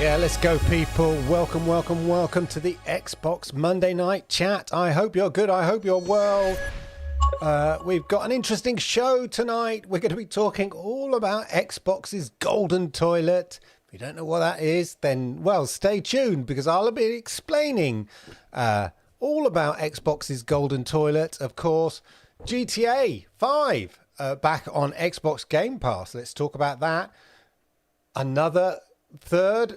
Yeah, let's go, people. Welcome, welcome, welcome to the Xbox Monday Night Chat. I hope you're good. I hope you're well. We've got an interesting show tonight. We're going to be talking all about Xbox's golden toilet. If you don't know what that is, then, well, stay tuned because I'll be explaining all about Xbox's golden toilet. Of course, GTA 5 back on Xbox Game Pass. Let's talk about that. Another third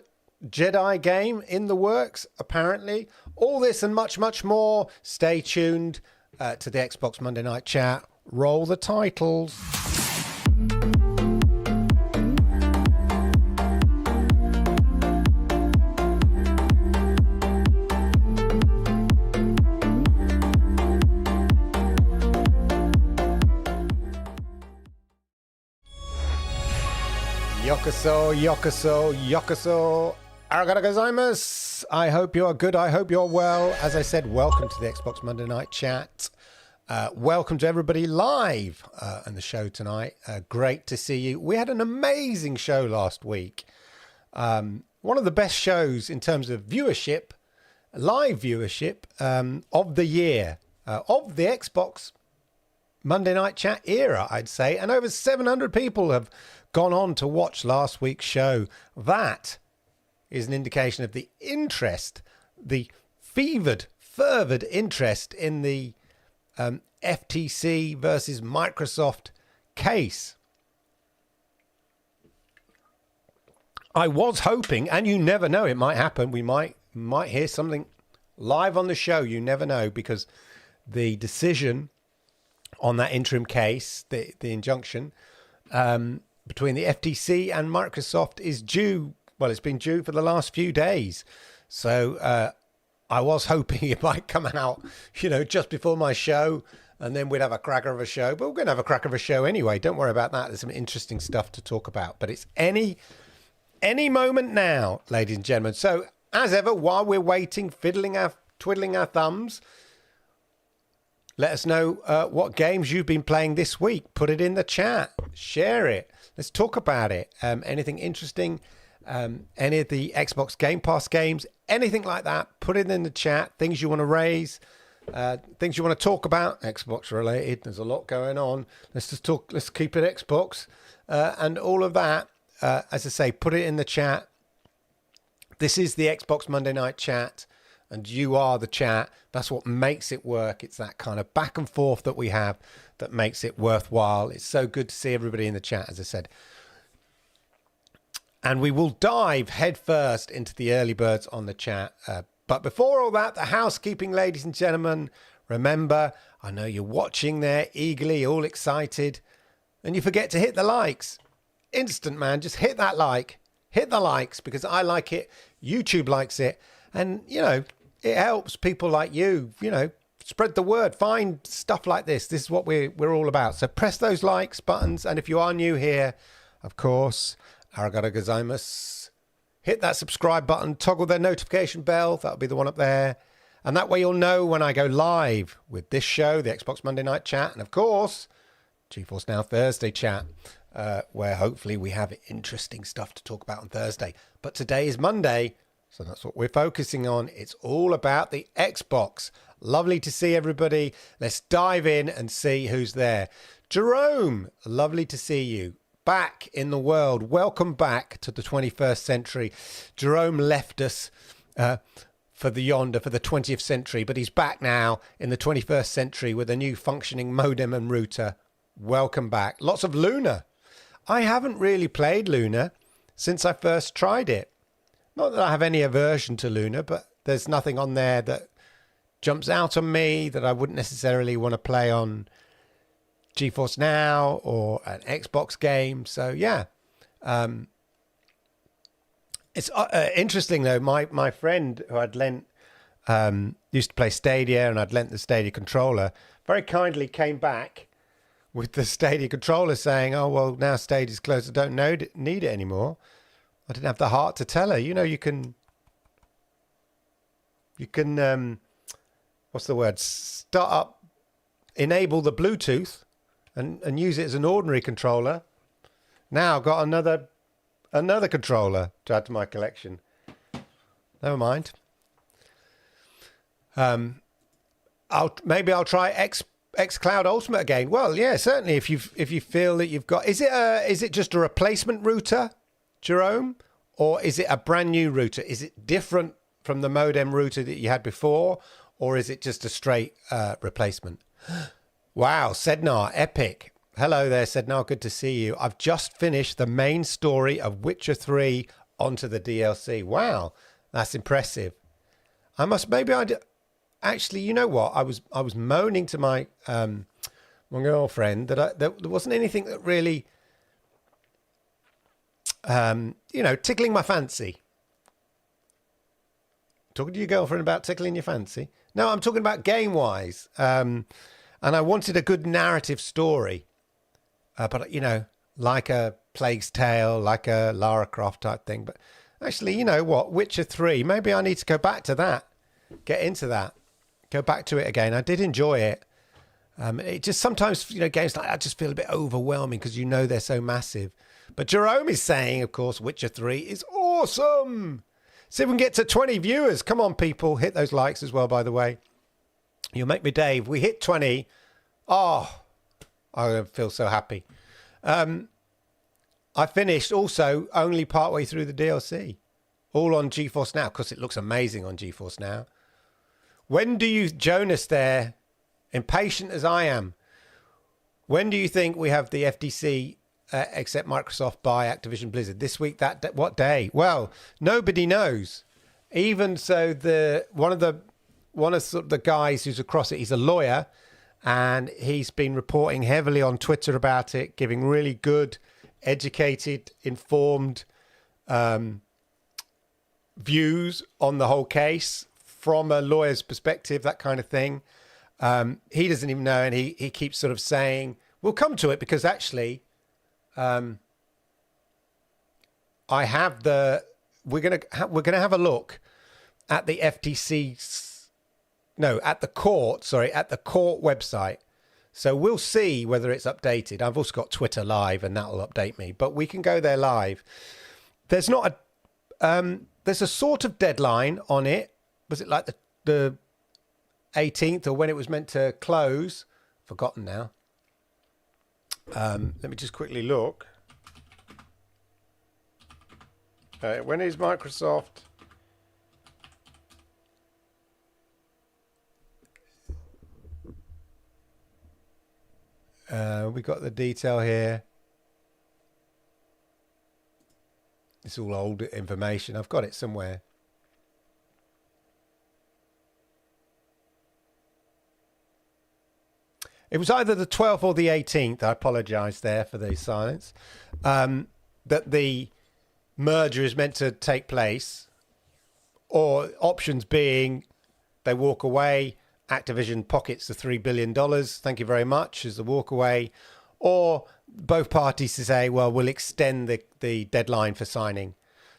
Jedi game in the works, apparently. All this and much, much more. Stay tuned to the Xbox Monday Night Chat. Roll the titles. Yokoso, yokoso, yokoso. Arigato gozaimasu. I hope you are good. I hope you're well. As I said, welcome to the Xbox Monday Night Chat. Welcome to everybody live on the show tonight. Great to see you. We had an amazing show last week. One of the best shows in terms of viewership, live viewership of the year, of the Xbox Monday Night Chat era, I'd say. And over 700 people have gone on to watch last week's show. That is an indication of the interest, the fervid interest in the FTC versus Microsoft case. I was hoping, and you never know, it might happen. We might hear something live on the show. You never know, because the decision on that interim case, the injunction between the FTC and Microsoft is due. Well, it's been due for the last few days. So I was hoping it might come out, just before my show, and then we'd have a cracker of a show. But we're going to have a cracker of a show anyway. Don't worry about that. There's some interesting stuff to talk about. But it's any moment now, ladies and gentlemen. So as ever, while we're waiting, twiddling our thumbs, let us know what games you've been playing this week. Put it in the chat. Share it. Let's talk about it. Anything interesting? Any of the Xbox Game Pass games? Anything like that? Put it in the chat. Things you want to raise. Things you want to talk about. Xbox related. There's a lot going on. Let's just talk. Let's keep it Xbox. And all of that. As I say, put it in the chat. This is the Xbox Monday Night Chat. And you are the chat. That's what makes it work. It's that kind of back and forth that we have that makes it worthwhile. It's so good to see everybody in the chat, as I said. And we will dive headfirst into the early birds on the chat. But before all that, the housekeeping, ladies and gentlemen. Remember, I know you're watching there eagerly, all excited. And you forget to hit the likes. Instant, man. Just hit that like. Hit the likes because I like it. YouTube likes it. And, it helps people like you, spread the word, find stuff like this. This is what we're all about. So press those likes buttons. And if you are new here, of course, arigato gozaimasu. Hit that subscribe button, toggle the notification bell. That'll be the one up there. And that way you'll know when I go live with this show, the Xbox Monday Night Chat. And of course, GeForce Now Thursday Chat, where hopefully we have interesting stuff to talk about on Thursday. But today is Monday. So that's what we're focusing on. It's all about the Xbox. Lovely to see everybody. Let's dive in and see who's there. Jerome, lovely to see you. Back in the world. Welcome back to the 21st century. Jerome left us for the 20th century, but he's back now in the 21st century with a new functioning modem and router. Welcome back. Lots of Luna. I haven't really played Luna since I first tried it. Not that I have any aversion to Luna, but there's nothing on there that jumps out on me that I wouldn't necessarily want to play on GeForce Now or an Xbox game. So, yeah. It's interesting, though. My friend who I'd lent used to play Stadia, and I'd lent the Stadia controller, very kindly came back with the Stadia controller saying, oh, well, now Stadia's closed. I don't need it anymore. I didn't have the heart to tell her. You can, what's the word? Start up, enable the Bluetooth and use it as an ordinary controller. Now I've got another controller to add to my collection. never mind. I'll try Xcloud Ultimate again. Well, yeah, certainly. If you feel that you've got, is it just a replacement router, Jerome, or is it a brand new router? Is it different from the modem router that you had before, or is it just a straight replacement? Wow, Sednar, epic. Hello there, Sednar. Good to see you. I've just finished the main story of Witcher 3 onto the DLC. Wow, that's impressive. Actually, you know what? I was moaning to my girlfriend that there wasn't anything that really, tickling my fancy. Talking to your girlfriend about tickling your fancy? No, I'm talking about game-wise. And I wanted a good narrative story. But, like a Plague's Tale, like a Lara Croft type thing. But actually, you know what? Witcher 3, maybe I need to go back to that. Get into that. Go back to it again. I did enjoy it. It just sometimes, games like that just feel a bit overwhelming because they're so massive. But Jerome is saying, of course, Witcher 3 is awesome. See if we can get to 20 viewers. Come on, people. Hit those likes as well, by the way. You'll make me day. If we hit 20, I feel so happy. I finished also only partway through the DLC. All on GeForce Now, because it looks amazing on GeForce Now. When do you, Jonas there, impatient as I am, when do you think we have the FTC accept Microsoft by Activision Blizzard? This week, what day? Well, nobody knows. Even so, one of the guys who's across it, he's a lawyer, and he's been reporting heavily on Twitter about it, giving really good, educated, informed views on the whole case from a lawyer's perspective, that kind of thing. He doesn't even know, and he keeps sort of saying, we'll come to it because actually we're gonna have a look at the at the court website. So we'll see whether it's updated. I've also got Twitter Live, and that'll update me, but we can go there live. There's not there's a sort of deadline on it. Was it like the 18th or when it was meant to close? Forgotten now. Let me just quickly look. When is Microsoft? We got the detail here. It's all old information. I've got it somewhere. It was either the 12th or the 18th. I apologise there for the silence. That the merger is meant to take place, or options being they walk away, Activision pockets the $3 billion, thank you very much, as the walk away, or both parties to say, well, we'll extend the deadline for signing.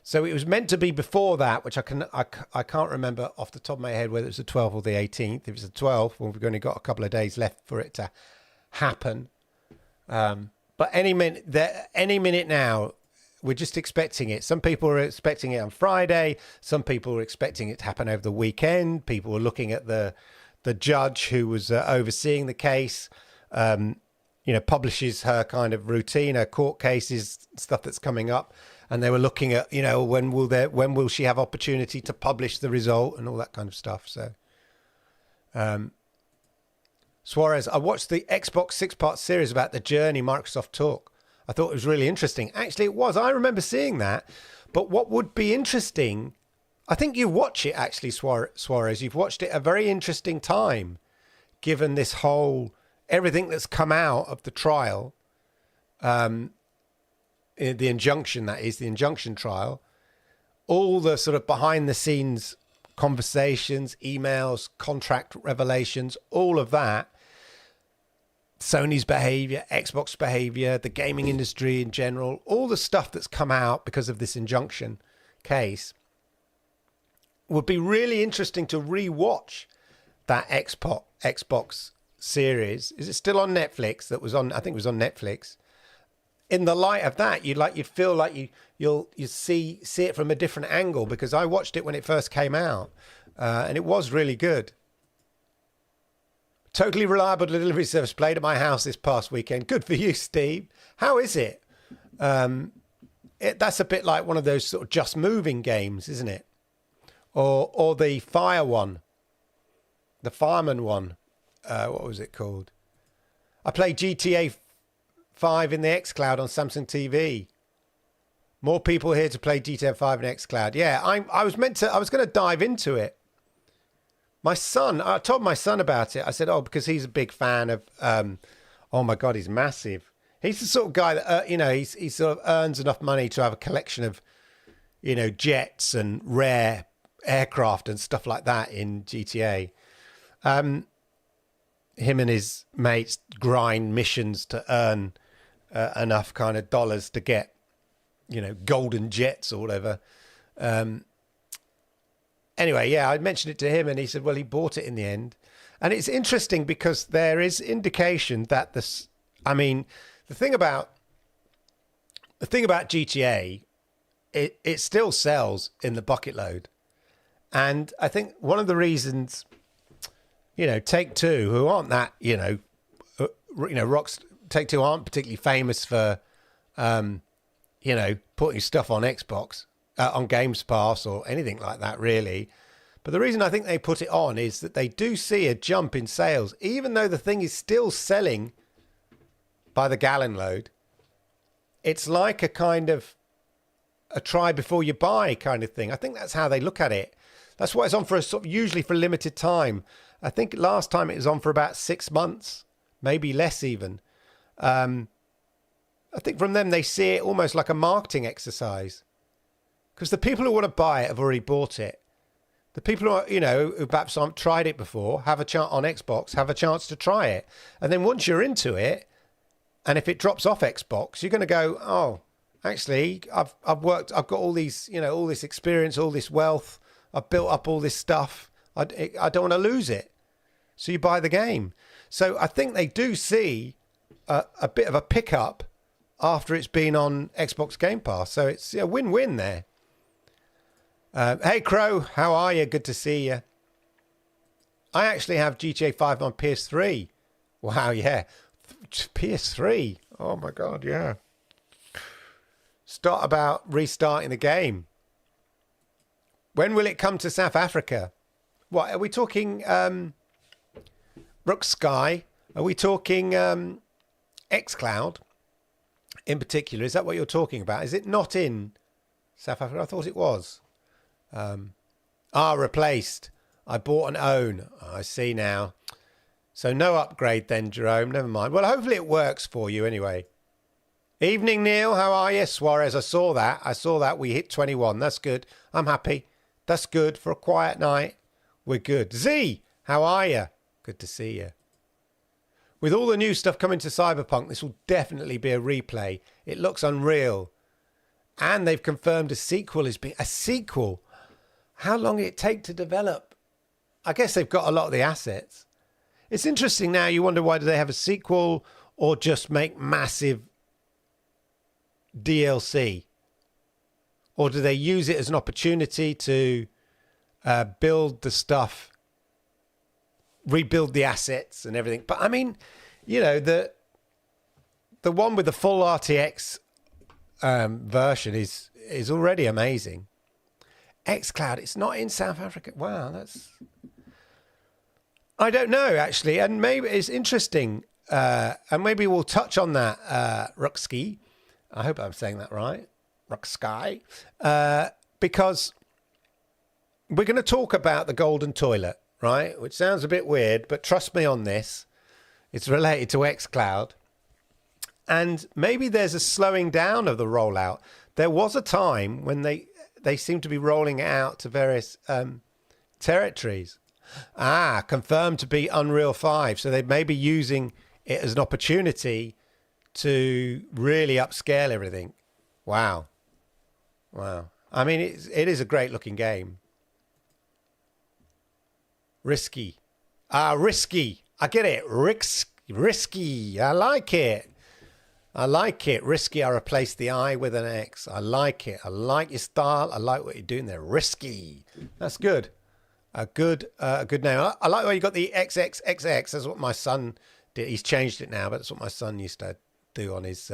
So it was meant to be before that, which I can't remember off the top of my head whether it's the 12th or the 18th. If it's the 12th, well, we've only got a couple of days left for it to happen. But any minute now, we're just expecting it. Some people are expecting it on Friday. Some people are expecting it to happen over the weekend. People are looking at the judge who was overseeing the case, publishes her kind of routine, her court cases, stuff that's coming up. And they were looking at, when will she have opportunity to publish the result and all that kind of stuff. So, Suarez, I watched the Xbox 6-part series about the Journey Microsoft talk. I thought it was really interesting. Actually, it was. I remember seeing that. But what would be interesting, I think you watch it, actually, Suarez. You've watched it at a very interesting time, given this whole, everything that's come out of the trial, the injunction, that is, the injunction trial, all the sort of behind the scenes conversations, emails, contract revelations, all of that, Sony's behavior, Xbox behavior, the gaming industry in general, all the stuff that's come out because of this injunction case, would be really interesting to re-watch that Xbox series. Is it still on Netflix? That was on, I think it was on Netflix. In the light of that, you'd feel like you see it from a different angle, because I watched it when it first came out, and it was really good. Totally reliable delivery service played at my house this past weekend. Good for you, Steve. How is it? That's a bit like one of those sort of just moving games, isn't it? Or the fire one, the fireman one. What was it called? I played GTA 5 in the Xcloud on Samsung TV. More people here to play GTA 5 in Xcloud. Yeah, I was going to dive into it. I told my son about it. I said, because he's a big fan of, oh my God, he's massive. He's the sort of guy that, he sort of earns enough money to have a collection of, jets and rare aircraft and stuff like that in GTA. Him and his mates grind missions to earn enough kind of dollars to get, golden jets or whatever. Anyway, yeah, I mentioned it to him and he said, well, he bought it in the end. And it's interesting because there is indication that the thing about GTA, it still sells in the bucket load. And I think one of the reasons, Take-Two, who aren't that, Take-Two aren't particularly famous for, putting stuff on Xbox, on Games Pass or anything like that, really. But the reason I think they put it on is that they do see a jump in sales, even though the thing is still selling by the gallon load. It's like a kind of a try before you buy kind of thing. I think that's how they look at it. That's why it's on for usually for a limited time. I think last time it was on for about 6 months, maybe less even. I think from them, they see it almost like a marketing exercise. Because the people who want to buy it have already bought it. The people who are, who perhaps haven't tried it before, have a chance on Xbox, have a chance to try it. And then once you're into it, and if it drops off Xbox, you're going to go, oh, actually, I've got all these, all this experience, all this wealth. I've built up all this stuff. I don't want to lose it. So you buy the game. So I think they do see a bit of a pickup after it's been on Xbox Game Pass. So it's a win-win there. Hey, Crow, how are you? Good to see you. I actually have GTA 5 on PS3. Wow, yeah. PS3. Oh, my God, yeah. Start about restarting the game. When will it come to South Africa? What, are we talking Rook Sky? Are we talking Xcloud in particular? Is that what you're talking about? Is it not in South Africa? I thought it was. Replaced. I bought and own. I see now. So no upgrade then, Jerome. Never mind. Well, hopefully it works for you anyway. Evening, Neil. How are you? Suarez, I saw that. We hit 21. That's good. I'm happy. That's good for a quiet night. We're good. Z, how are you? Good to see you. With all the new stuff coming to Cyberpunk, this will definitely be a replay. It looks unreal. And they've confirmed a sequel is being... A sequel? How long did it take to develop? I guess they've got a lot of the assets. It's interesting now. You wonder why do they have a sequel or just make massive DLC? Or do they use it as an opportunity to build the stuff, rebuild the assets and everything? But I mean, the one with the full RTX version is already amazing. Xcloud, it's not in South Africa. Wow, that's... I don't know, actually. And maybe it's interesting. And maybe we'll touch on that, Ruxky. I hope I'm saying that right. Ruxky. Because we're going to talk about the golden toilet, right? Which sounds a bit weird, but trust me on this. It's related to Xcloud. And maybe there's a slowing down of the rollout. There was a time when they seem to be rolling it out to various territories. Confirmed to be Unreal 5. So they may be using it as an opportunity to really upscale everything. Wow. I mean, it is a great looking game. Risky. Risky. I get it. Risky. I like it. I like it. Risky. I replaced the I with an X. I like it. I like your style. I like what you're doing there. Risky. That's good. A good name. I like where you got the XXXX. That's what my son did. He's changed it now, but that's what my son used to do on his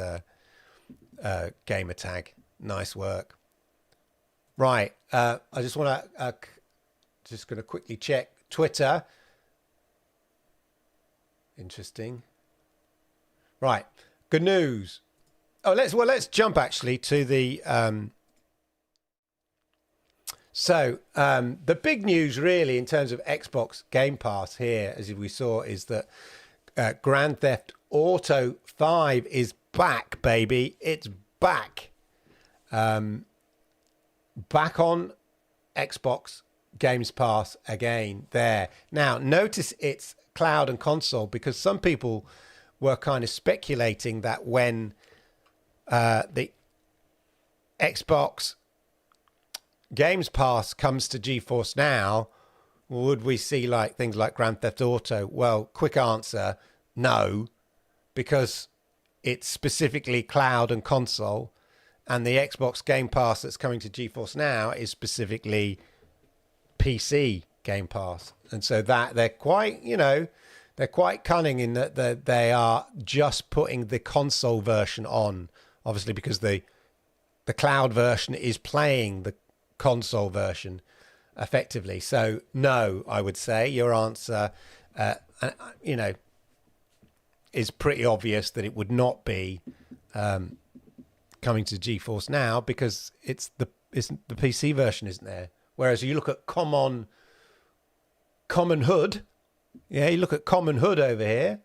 gamer tag. Nice work. Right. I just want to just going to quickly check Twitter. Interesting. Right. Good news. Oh, let's jump actually to the the big news really in terms of Xbox Game Pass here, as we saw, is that Grand Theft Auto 5 is back, baby. It's back. Back on Xbox Games Pass again there. Now, notice it's cloud and console, because some people were kind of speculating that when the Xbox Games Pass comes to GeForce Now, would we see like things like Grand Theft Auto? Well, quick answer, no, because it's specifically cloud and console, and the Xbox Game Pass that's coming to GeForce Now is specifically PC Game Pass. And so that they're quite, they're quite cunning in that they are just putting the console version on, obviously, because the cloud version is playing the console version effectively. So no, I would say your answer, is pretty obvious that it would not be coming to GeForce Now, because the PC version isn't there. Whereas you look at Common Hood, you look at Common Hood over here,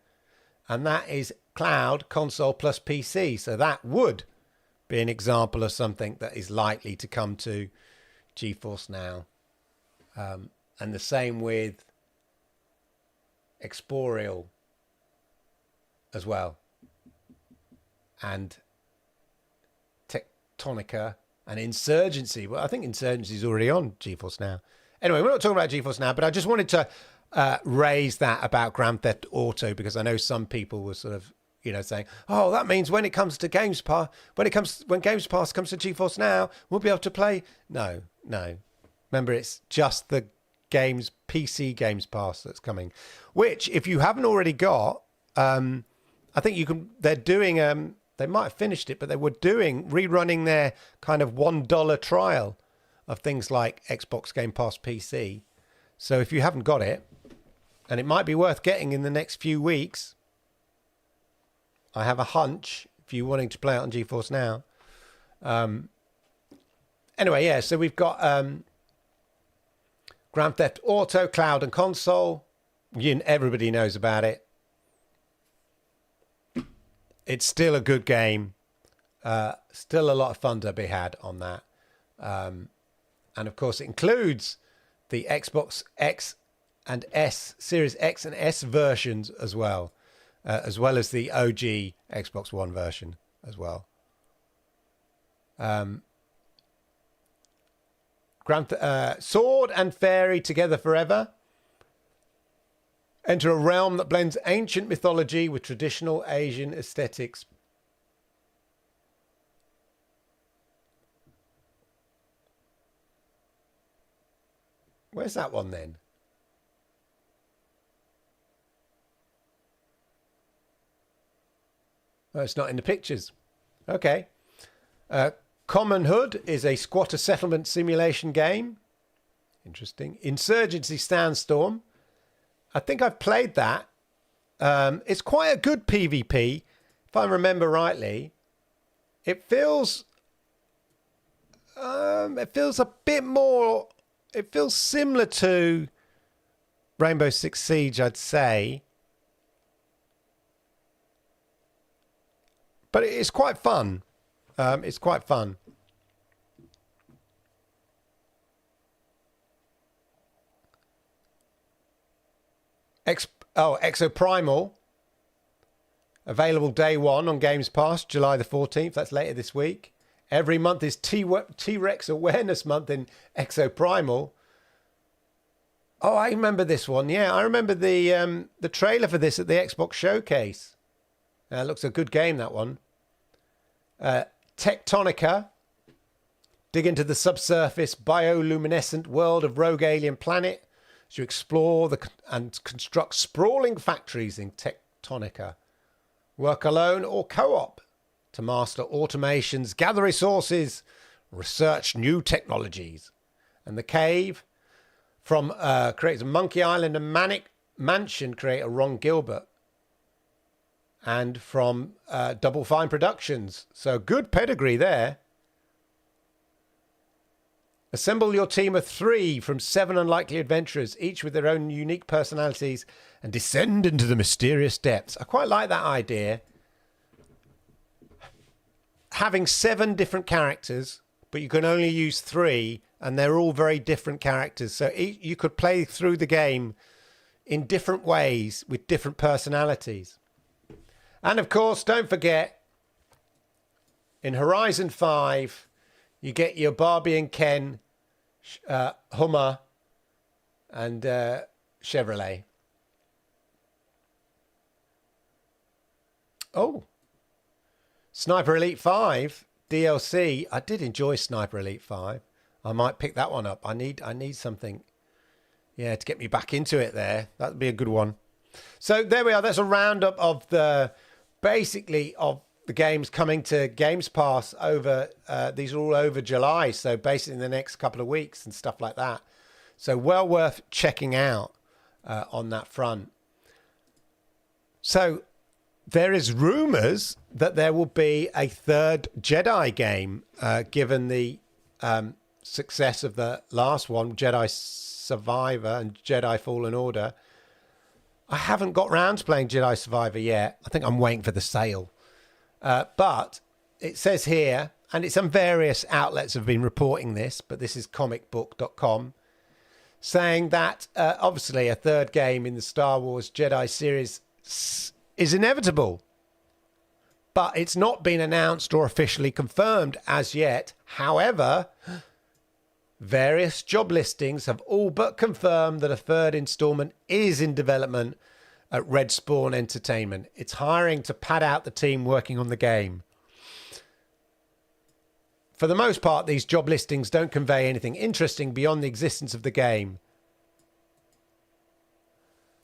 and that is cloud, console plus PC. So that would be an example of something that is likely to come to GeForce Now. And the same with Explorial as well. And Tectonica and Insurgency. Well, I think Insurgency is already on GeForce Now. Anyway, we're not talking about GeForce Now, but I just wanted to raise that about Grand Theft Auto, because I know some people were sort of, saying, oh, that means when it comes to Games Pass, when Games Pass comes to GeForce Now, we'll be able to play. No. Remember, it's just the PC Games Pass that's coming, which if you haven't already got, I think you can, they're doing, they might have finished it, but they were rerunning their kind of $1 trial of things like Xbox Game Pass PC. So if you haven't got it, and it might be worth getting in the next few weeks, I have a hunch, if you're wanting to play it on GeForce Now. Anyway, so we've got Grand Theft Auto, cloud and console. Everybody knows about it. It's still a good game. Still a lot of fun to be had on that. And of course, it includes the Xbox X and S, Series X and S versions as well as the OG Xbox One version as well. Sword and Fairy Together Forever. Enter a realm that blends ancient mythology with traditional Asian aesthetics. Where's that one then? Oh, it's not in the pictures. Okay. Common Hood is a squatter settlement simulation game. Interesting. Insurgency Sandstorm. I think I've played that. It's quite a good PvP, if I remember rightly. It feels a bit more. It feels similar to Rainbow Six Siege, I'd say. But it's quite fun. It's quite fun. Exoprimal. Available day one on Games Pass, July the 14th. That's later this week. Every month is T-Rex Awareness Month in Exoprimal. Oh, I remember this one. Yeah, I remember the trailer for this at the Xbox Showcase. Looks a good game, that one. Tectonica. Dig into the subsurface bioluminescent world of rogue alien planet as you explore and construct sprawling factories in Tectonica. Work alone or co-op to master automations, gather resources, research new technologies. And the Cave from creates Monkey Island and Manic Mansion creator Ron Gilbert. And from Double Fine Productions. So good pedigree there. Assemble your team of 3 from 7 unlikely adventurers, each with their own unique personalities, and descend into the mysterious depths. I quite like that idea. Having 7 different characters, but you can only use 3, and they're all very different characters. So you could play through the game in different ways with different personalities. And of course, don't forget, in Horizon 5, you get your Barbie and Ken, Hummer, and Chevrolet. Oh, Sniper Elite 5 DLC. I did enjoy Sniper Elite 5. I might pick that one up. I need something, yeah, to get me back into it there. That'd be a good one. So there we are. That's a roundup of basically of the games coming to Games Pass over, these are all over July. So basically in the next couple of weeks and stuff like that. So well worth checking out on that front. So there is rumors that there will be a third Jedi game, given the success of the last one, Jedi Survivor and Jedi Fallen Order. I haven't got round to playing Jedi Survivor yet. I think I'm waiting for the sale. But it says here, and it's on various outlets have been reporting this, but this is comicbook.com, saying that obviously a third game in the Star Wars Jedi series is inevitable. But it's not been announced or officially confirmed as yet. However, various job listings have all but confirmed that a third installment is in development at Red Spawn Entertainment. It's hiring to pad out the team working on the game. For the most part, these job listings don't convey anything interesting beyond the existence of the game.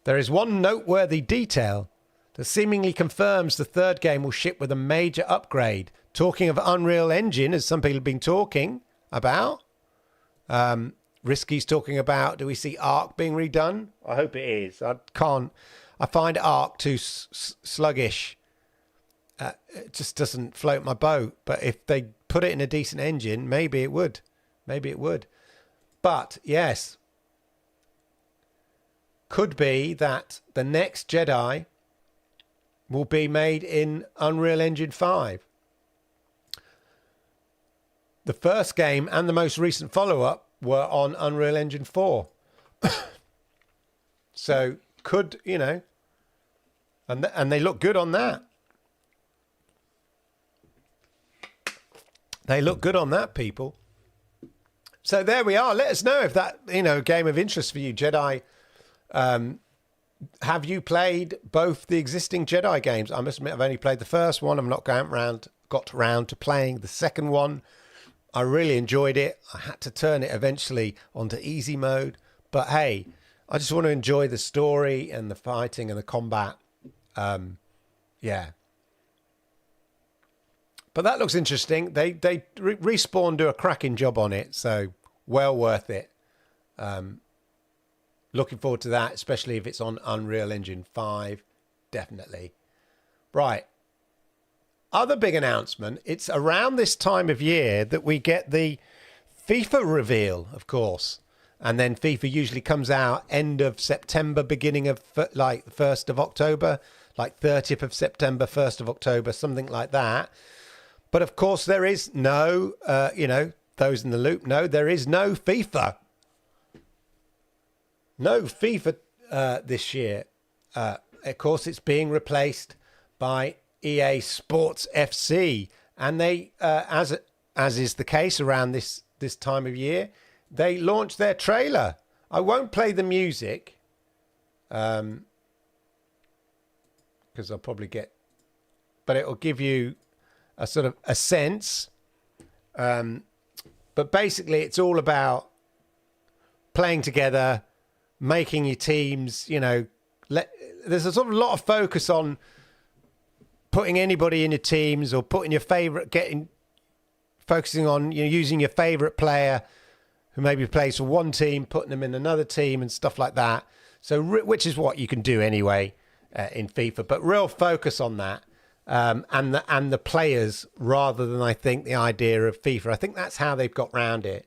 There is one noteworthy detail that seemingly confirms the third game will ship with a major upgrade. Talking of Unreal Engine, as some people have been talking about. Risky's talking about, do we see Ark being redone? I hope it is. I find Ark too sluggish. It just doesn't float my boat. But if they put it in a decent engine, maybe it would. Maybe it would. But, yes. Could be that the next Jedi will be made in Unreal Engine 5. The first game and the most recent follow-up were on Unreal Engine 4. So, could, you know, and they look good on that. They look good on that, people. So there we are. Let us know if that, you know, game of interest for you, Jedi. Have you played both the existing Jedi games? I must admit, I've only played the first one. I'm not got round to playing the second one. I really enjoyed it. I had to turn it eventually onto easy mode. But hey, I just want to enjoy the story and the fighting and the combat. Yeah. But that looks interesting. They Respawn do a cracking job on it. So well worth it. Looking forward to that, especially if it's on Unreal Engine 5. Definitely. Right. Other big announcement. It's around this time of year that we get the FIFA reveal, of course. And then FIFA usually comes out end of September, beginning of like 1st of October, like 30th of September, 1st of October, something like that. But of course, there is no, those in the loop know there is no FIFA. No FIFA this year. Of course, it's being replaced by EA Sports FC, and they, as is the case around this time of year, they launched their trailer. I won't play the music, because I'll probably get, but it'll give you sort of a sense. But basically, it's all about playing together, making your teams, there's a sort of lot of focus on putting anybody in your teams or putting your favorite, focusing on using your favorite player who maybe plays for one team, putting them in another team and stuff like that. So, which is what you can do anyway in FIFA, but real focus on that and the players rather than I think the idea of FIFA. I think that's how they've got round it.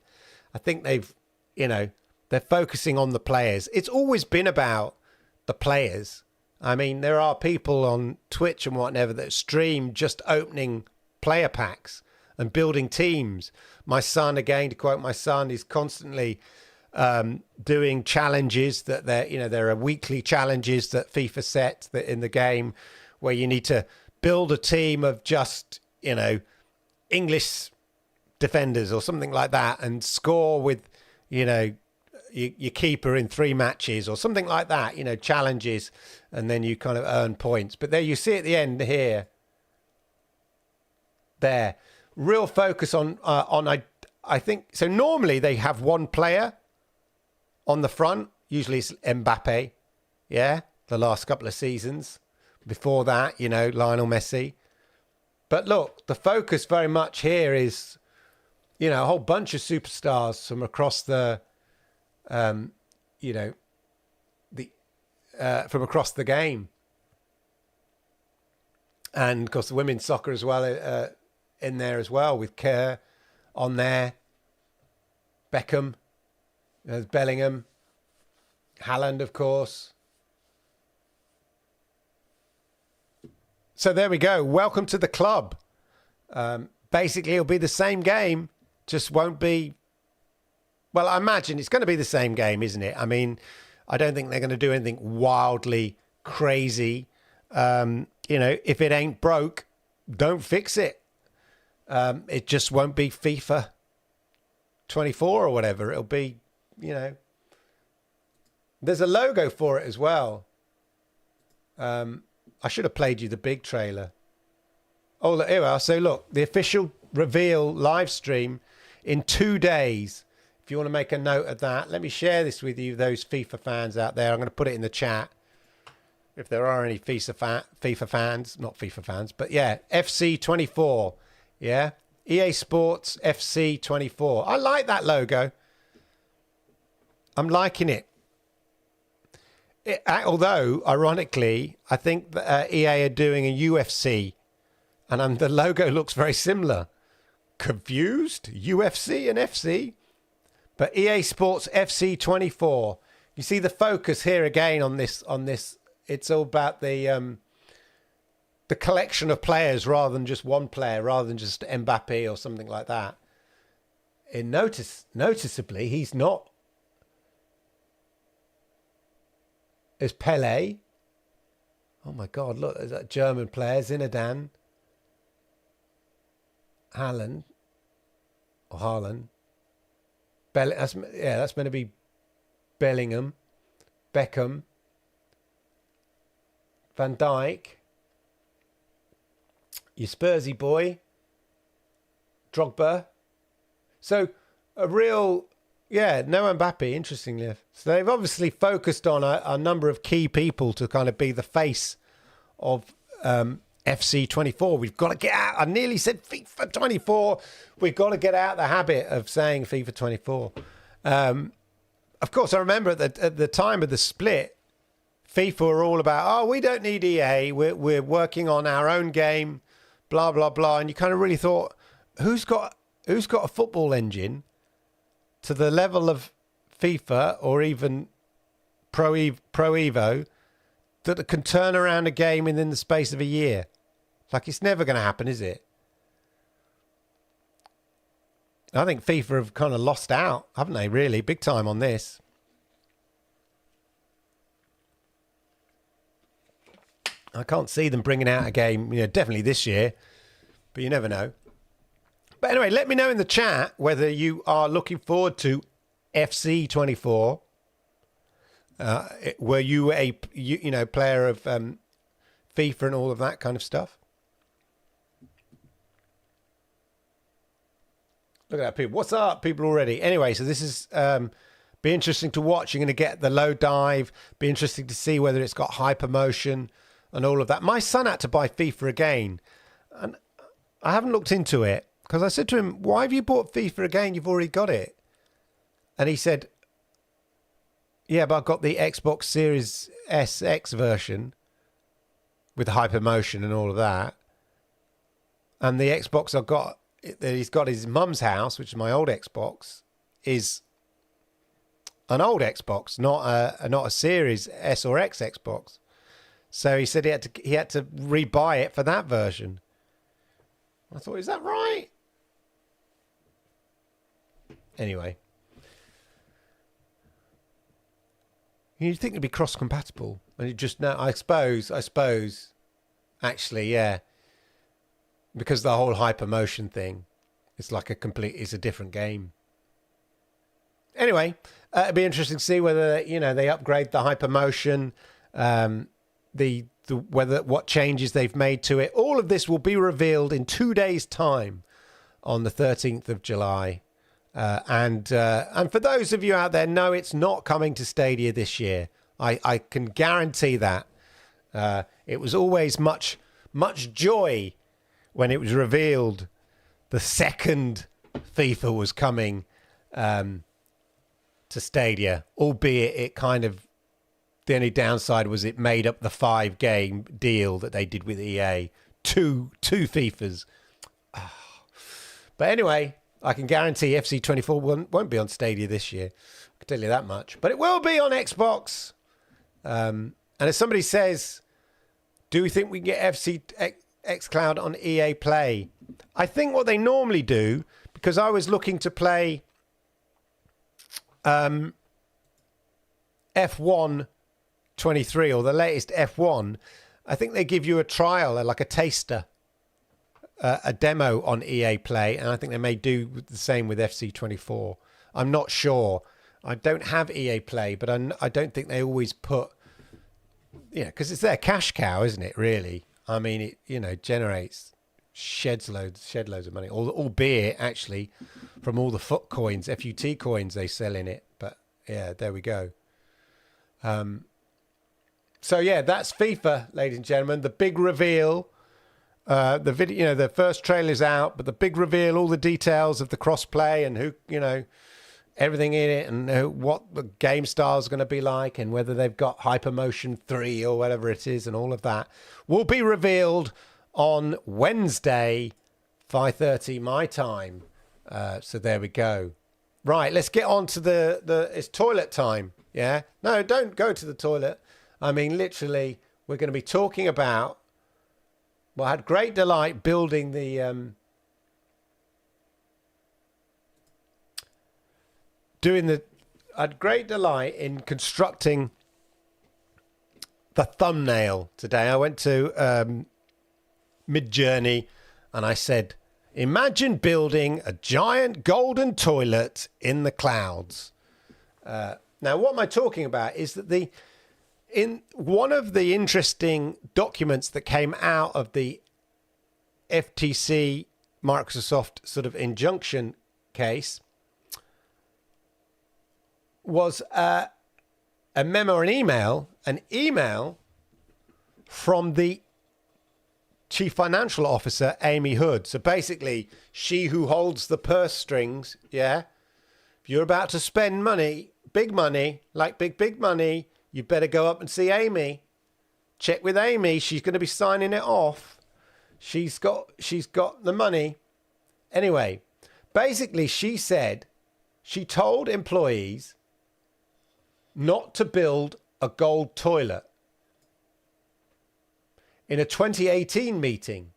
I think they're focusing on the players. It's always been about the players. I mean, there are people on Twitch and whatever that stream just opening player packs and building teams. My son, again, to quote my son, is constantly doing challenges that there are weekly challenges that FIFA set that in the game where you need to build a team of just, English defenders or something like that and score with, your keeper in 3 matches or something like that, challenges, and then you kind of earn points. But there you see at the end here, there, real focus on I think, so normally they have one player on the front, usually it's Mbappe, the last couple of seasons. Before that, Lionel Messi. But look, the focus very much here is, a whole bunch of superstars from across the from across the game. And of course the women's soccer as well in there as well, with Kerr on there, Beckham, there's Bellingham, Haaland of course. So there we go. Welcome to the club. Basically it'll be the same game, just won't be. Well, I imagine it's going to be the same game, isn't it? I mean, I don't think they're going to do anything wildly crazy. If it ain't broke, don't fix it. It just won't be FIFA 24 or whatever. It'll be, there's a logo for it as well. I should have played you the big trailer. Oh, here we are. So look, the official reveal live stream in 2 days. If you want to make a note of that, let me share this with you, those FIFA fans out there. I'm going to put it in the chat. If there are any FIFA fans, not FIFA fans, but yeah, FC24. Yeah, EA Sports FC24. I like that logo. I'm liking it. Although, ironically, I think that EA are doing a UFC, and the logo looks very similar. Confused? UFC and FC? But EA Sports FC24. You see the focus here again on this. It's all about the collection of players rather than just one player, rather than just Mbappe or something like that. And noticeably, he's not. There's Pele. Oh my God, look, there's that German player, Zinedine. Haaland. That's meant to be Bellingham. Beckham. Van Dijk. Your Spursy boy. Drogba. So, a real... Yeah, no Mbappe, interestingly. So they've obviously focused on a number of key people to kind of be the face of FC24. We've got to get out. I nearly said FIFA 24. We've got to get out the habit of saying FIFA 24. Of course, I remember at the time of the split, FIFA were all about, we don't need EA. We're working on our own game, blah, blah, blah. And you kind of really thought, who's got a football engine to the level of FIFA or even Pro Evo that can turn around a game within the space of a year? Like, it's never going to happen, is it? I think FIFA have kind of lost out, haven't they, really? Big time on this. I can't see them bringing out a game, definitely this year, but you never know. But anyway, let me know in the chat whether you are looking forward to FC24. Were you a player of FIFA and all of that kind of stuff? Look at that, people. What's up, people already? Anyway, so this is be interesting to watch. You're going to get the low dive. Be interesting to see whether it's got hypermotion and all of that. My son had to buy FIFA again, and I haven't looked into it because I said to him, "Why have you bought FIFA again? You've already got it." And he said, "Yeah, but I've got the Xbox Series SX version with hypermotion and all of that, and the Xbox I've got." That he's got his mum's house, which is my old Xbox, is an old Xbox, not a Series S or X Xbox. So he said he had to rebuy it for that version. I thought, is that right? Anyway, you'd think it'd be cross compatible, and it just I suppose, actually, yeah. Because the whole hypermotion thing, it's like it's a different game. Anyway, it'd be interesting to see whether they upgrade the hypermotion, what changes they've made to it. All of this will be revealed in 2 days' time, on the 13th of July. And for those of you out there, no, it's not coming to Stadia this year. I can guarantee that. It was always much joy when it was revealed the second FIFA was coming to Stadia, albeit it kind of, the only downside was it made up the 5-game deal that they did with EA. Two FIFAs. But anyway, I can guarantee FC24 won't be on Stadia this year. I can tell you that much. But it will be on Xbox. And if somebody says, do we think we can get Xcloud on EA Play? I think what they normally do, because I was looking to play F1 23 or the latest F1, I think they give you a trial, like a taster, a demo on EA Play, and I think they may do the same with FC24. I'm not sure. I don't have EA Play, but I don't think they always put, because it's their cash cow, isn't it, really? I mean, it generates shed loads of money, albeit actually from all the FUT coins, FUT coins they sell in it. But yeah, there we go. So yeah, that's FIFA, ladies and gentlemen. The big reveal, the video, the first trailer's out, but the big reveal, all the details of the crossplay and who, everything in it, and what the game style is going to be like, and whether they've got Hypermotion 3 or whatever it is, and all of that will be revealed on Wednesday, 5:30 my time. So there we go. Right, let's get on to it's toilet time. Yeah, no, don't go to the toilet. I mean, literally, we're going to be talking about. Well, I had great delight building the. I had great delight in constructing the thumbnail today. I went to Mid-Journey and I said, imagine building a giant golden toilet in the clouds. Now, what am I talking about is that in one of the interesting documents that came out of the FTC Microsoft sort of injunction case was a memo, an email from the Chief Financial Officer, Amy Hood. So basically, she who holds the purse strings, yeah? If you're about to spend money, big money, like big money, you better go up and see Amy. Check with Amy. She's going to be signing it off. She's got the money. Anyway, basically, she told employees not to build a gold toilet in a 2018 meeting.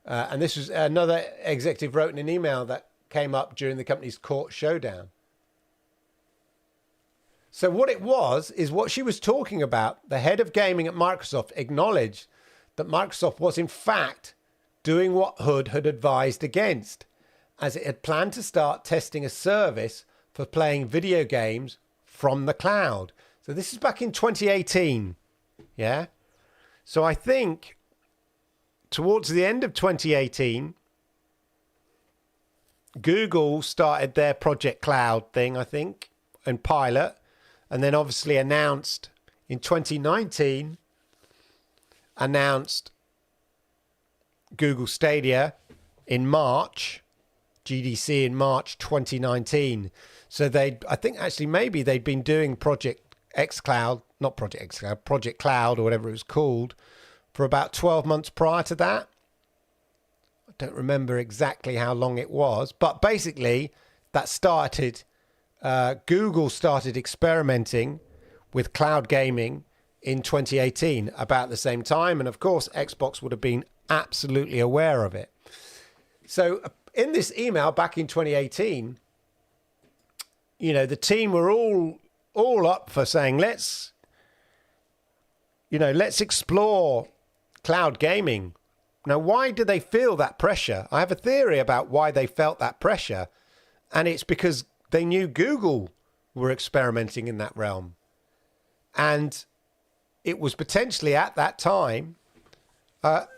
And this was another executive wrote in an email that came up during the company's court showdown. So what it was is what she was talking about. The head of gaming at Microsoft acknowledged that Microsoft was in fact doing what Hood had advised against, as it had planned to start testing a service for playing video games from the cloud. So this is back in 2018. Yeah. So I think towards the end of 2018, Google started their Project Cloud thing, I think, and pilot, and then obviously announced in 2019, announced Google Stadia in March, GDC in March 2019. So I think actually maybe they'd been doing Project Xcloud, not Project Xcloud, Project Cloud or whatever it was called, for about 12 months prior to that. I don't remember exactly how long it was, but basically that started, Google started experimenting with cloud gaming in 2018, about the same time. And of course, Xbox would have been absolutely aware of it. So in this email back in 2018, the team were all up for saying, let's explore cloud gaming. Now, why do they feel that pressure? I have a theory about why they felt that pressure. And it's because they knew Google were experimenting in that realm. And it was potentially at that time an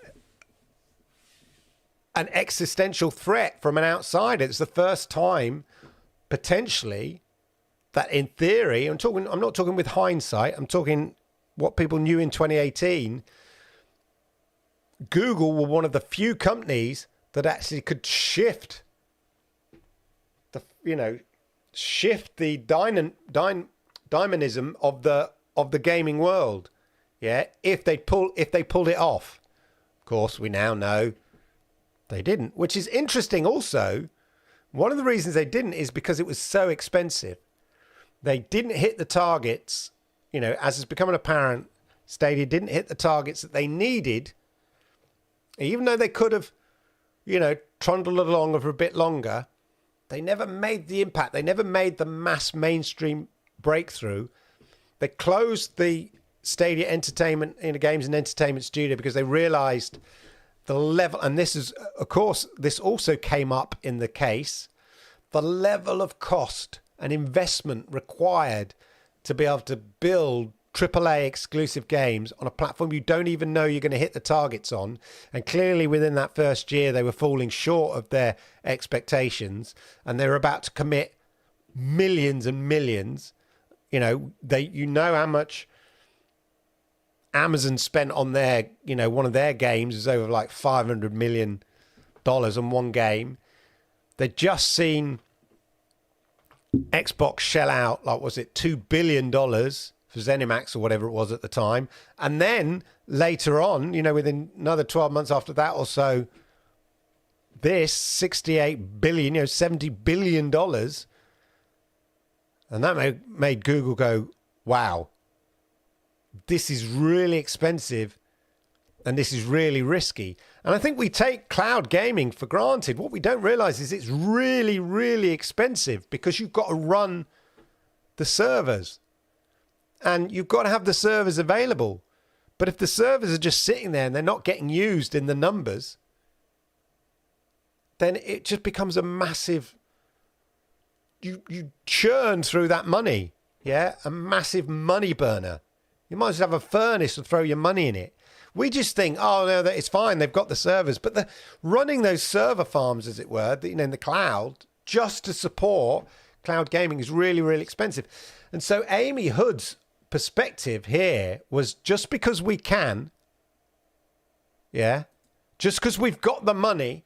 existential threat from an outsider. It's the first time potentially that in theory, I'm not talking with hindsight, I'm talking what people knew in 2018, Google were one of the few companies that actually could shift the dynamism of the gaming world. Yeah, if they pulled it off. Of course, we now know they didn't, which is interesting also. One of the reasons they didn't is because it was so expensive. They didn't hit the targets, as has become apparent, Stadia didn't hit the targets that they needed, even though they could have, trundled along for a bit longer. They never made the impact. They never made the mass mainstream breakthrough. They closed the Stadia Entertainment Games and Entertainment Studio because they realized the level, and this is, of course, this also came up in the case, the level of cost and investment required to be able to build AAA exclusive games on a platform you don't even know you're going to hit the targets on. And clearly within that first year, they were falling short of their expectations, and they were about to commit millions and millions. How much Amazon spent on their, one of their games is over like $500 million on one game. They'd just seen Xbox shell out, like, was it $2 billion for ZeniMax or whatever it was at the time. And then later on, within another 12 months after that or so, this $68 billion, $70 billion. And that made Google go, wow, this is really expensive and this is really risky. And I think we take cloud gaming for granted. What we don't realize is it's really, really expensive because you've got to run the servers and you've got to have the servers available. But if the servers are just sitting there and they're not getting used in the numbers, then it just becomes a massive, you churn through that money. Yeah, a massive money burner. You might as well have a furnace and throw your money in it. We just think, oh, no, that it's fine. They've got the servers. But running those server farms, as it were, in the cloud, just to support cloud gaming is really, really expensive. And so Amy Hood's perspective here was just because we can, yeah, just because we've got the money,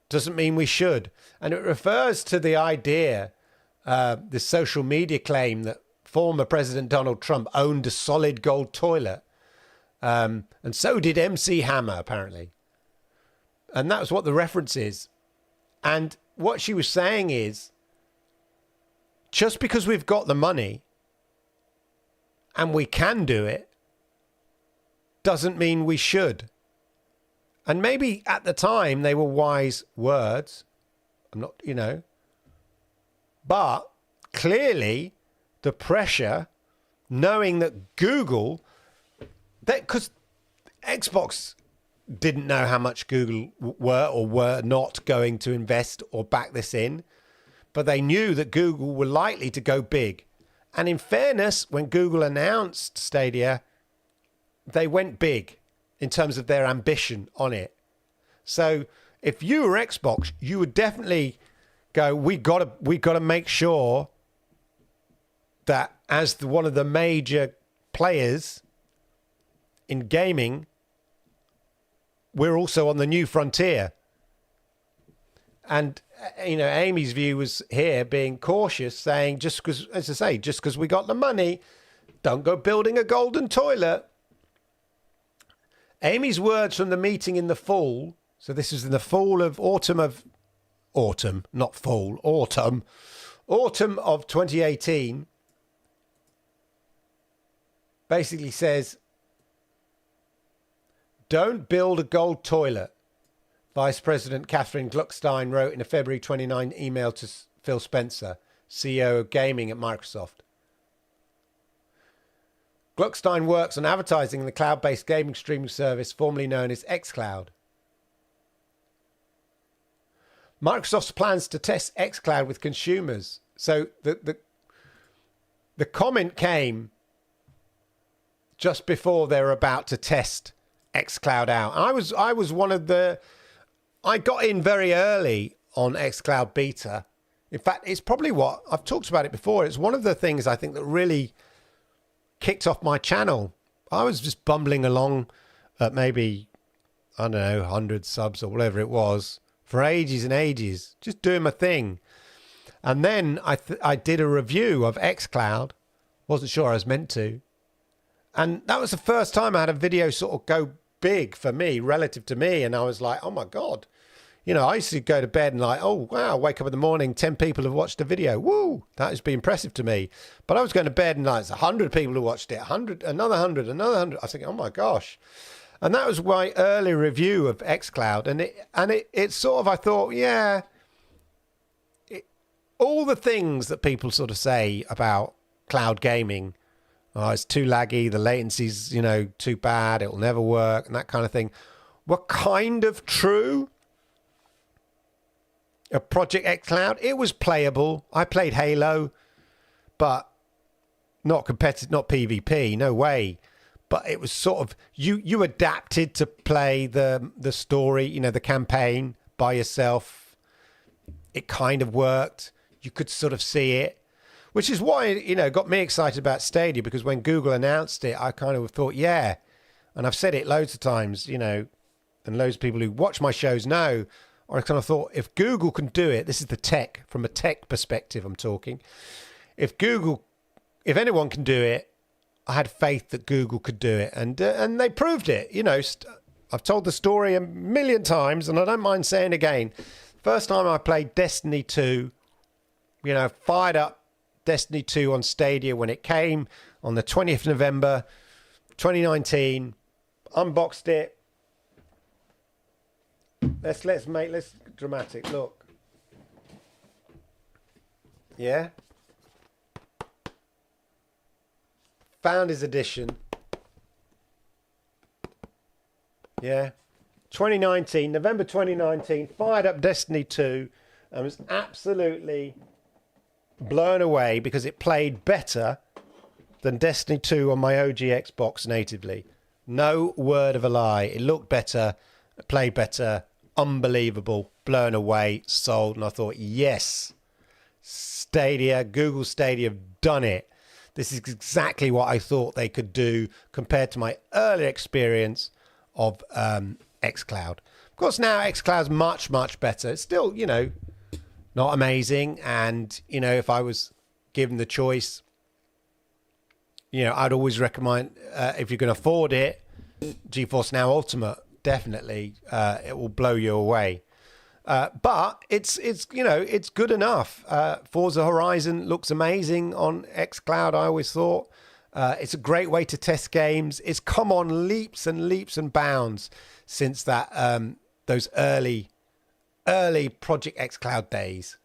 doesn't mean we should. And it refers to the idea, the social media claim that former President Donald Trump owned a solid gold toilet. And so did MC Hammer, apparently. And that was what the reference is. And what she was saying is, just because we've got the money and we can do it, doesn't mean we should. And maybe at the time they were wise words. I'm not, but clearly the pressure, knowing that Google, because Xbox didn't know how much Google were or were not going to invest or back this in, but they knew that Google were likely to go big. And in fairness, when Google announced Stadia, they went big in terms of their ambition on it. So if you were Xbox, you would definitely go, we got to make sure that as one of the major players in gaming, we're also on the new frontier. And, you know, Amy's view was here being cautious, saying just because, as I say, just because we got the money, don't go building a golden toilet. Amy's words from the meeting in the fall, so this is in the fall of autumn of 2018, basically says, don't build a gold toilet. Vice President Catherine Gluckstein wrote in a February 29 email to Phil Spencer, CEO of gaming at Microsoft. Gluckstein works on advertising the cloud-based gaming streaming service formerly known as Xcloud. Microsoft's plans to test Xcloud with consumers. So the comment came just before they were about to test Xcloud out. I was one of the... I got in very early on Xcloud beta. In fact, it's probably what... I've talked about it before. It's one of the things I think that really kicked off my channel. I was just bumbling along at maybe, I don't know, 100 subs or whatever it was for ages and ages, just doing my thing. And then I did a review of Xcloud. Wasn't sure I was meant to. And that was the first time I had a video sort of go big for me, relative to me. And I was like, oh my God. You know, I used to go to bed and like, oh, wow, wake up in the morning, 10 people have watched the video. Woo, that has been impressive to me. But I was going to bed and like, it's 100 people who watched it, 100, another 100, another 100. I was thinking, oh my gosh. And that was my early review of Xcloud. And it sort of, I thought, yeah, all the things that people sort of say about cloud gaming, oh, it's too laggy, the latency's, you know, too bad, it'll never work, and that kind of thing, were kind of true. A Project Xcloud, it was playable. I played Halo, but not competitive, not PvP, no way. But it was sort of, you adapted to play the story, you know, the campaign by yourself. It kind of worked. You could sort of see it, which is why, you know, got me excited about Stadia, because when Google announced it, I kind of thought, yeah. And I've said it loads of times, you know, and loads of people who watch my shows know, or I kind of thought, if Google can do it, this is the tech, from a tech perspective I'm talking. If anyone can do it, I had faith that Google could do it. And they proved it. You know, I've told the story a million times, and I don't mind saying again. First time I played Destiny 2, you know, fired up Destiny 2 on Stadia when it came on the 20th of November, 2019, unboxed it. Let's dramatic look. Yeah. Founders Edition. Yeah. 2019, November 2019, fired up Destiny 2 and was absolutely blown away because it played better than Destiny 2 on my OG Xbox natively. No word of a lie. It looked better, played better, unbelievable, blown away, sold. And I thought, yes, Stadia, Google Stadia have done it. This is exactly what I thought they could do compared to my earlier experience of Xcloud. Of course, now Xcloud's much, much better. It's still, you know, not amazing. And, you know, if I was given the choice, you know, I'd always recommend, if you can afford it, GeForce Now Ultimate, definitely. It will blow you away. But it's you know, it's good enough. Forza Horizon looks amazing on Xcloud, I always thought. It's a great way to test games. It's come on leaps and leaps and bounds since that those early Project Xcloud days.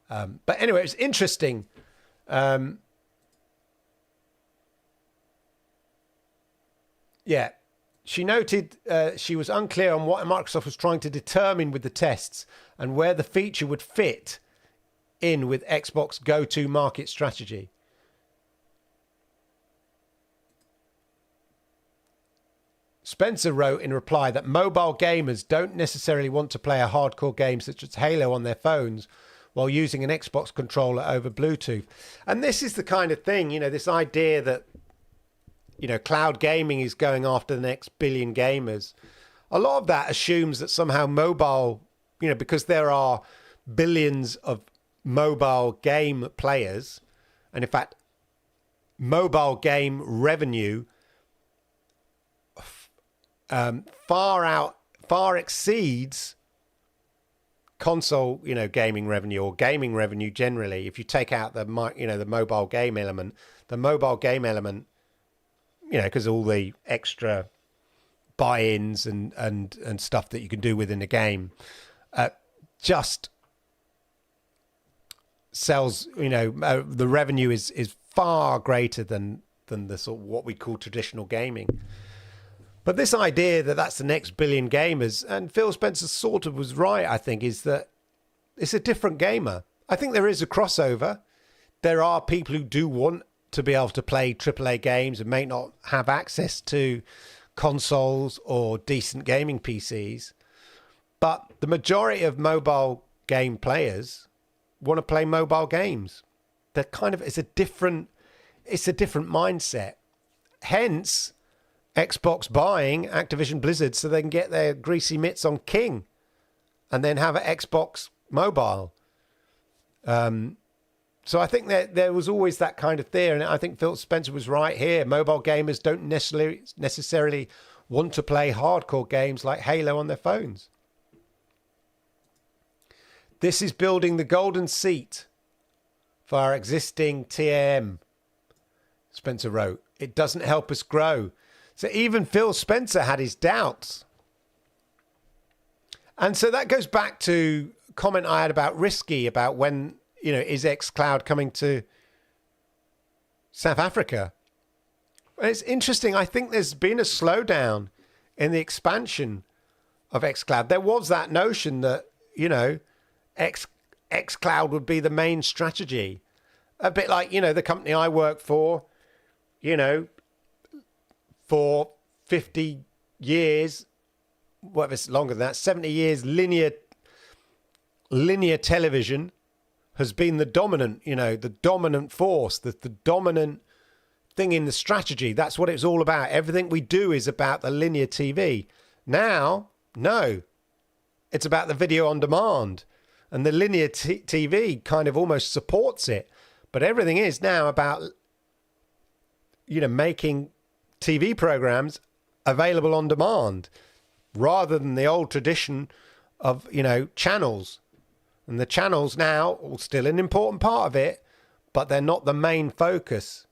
But anyway, it's interesting. Yeah. She noted she was unclear on what Microsoft was trying to determine with the tests and where the feature would fit in with Xbox go-to-market strategy. Spencer wrote in reply that mobile gamers don't necessarily want to play a hardcore game such as Halo on their phones while using an Xbox controller over Bluetooth. And this is the kind of thing, this idea that, cloud gaming is going after the next billion gamers. A lot of that assumes that somehow mobile, because there are billions of mobile game players, and in fact, mobile game revenue far exceeds console, gaming revenue or gaming revenue generally. If you take out the mobile game element, because all the extra buy-ins and stuff that you can do within the game, just sells. The revenue is far greater than the sort of what we call traditional gaming. But this idea that that's the next billion gamers, and Phil Spencer sort of was right, I think, is that it's a different gamer. I think there is a crossover. There are people who do want to be able to play AAA games and may not have access to consoles or decent gaming PCs. But the majority of mobile game players want to play mobile games. They're it's a different mindset. Hence, Xbox buying Activision Blizzard so they can get their greasy mitts on King and then have an Xbox mobile. So I think that there was always that kind of theory, and I think Phil Spencer was right here. Mobile gamers don't necessarily want to play hardcore games like Halo on their phones. This is building the golden seat for our existing TAM, Spencer wrote. It doesn't help us grow. So even Phil Spencer had his doubts. And so that goes back to a comment I had about Risky, about when, is Xcloud coming to South Africa? And it's interesting. I think there's been a slowdown in the expansion of Xcloud. There was that notion that, Xcloud would be the main strategy. A bit like, the company I work for, for 50 years, whatever, it's longer than that, 70 years, linear television has been the dominant, the dominant force, the dominant thing in the strategy. That's what it's all about. Everything we do is about the linear TV. Now, no, it's about the video on demand. And the linear TV kind of almost supports it. But everything is now about, making TV programs available on demand rather than the old tradition of, channels. And the channels now are still an important part of it, but they're not the main focus.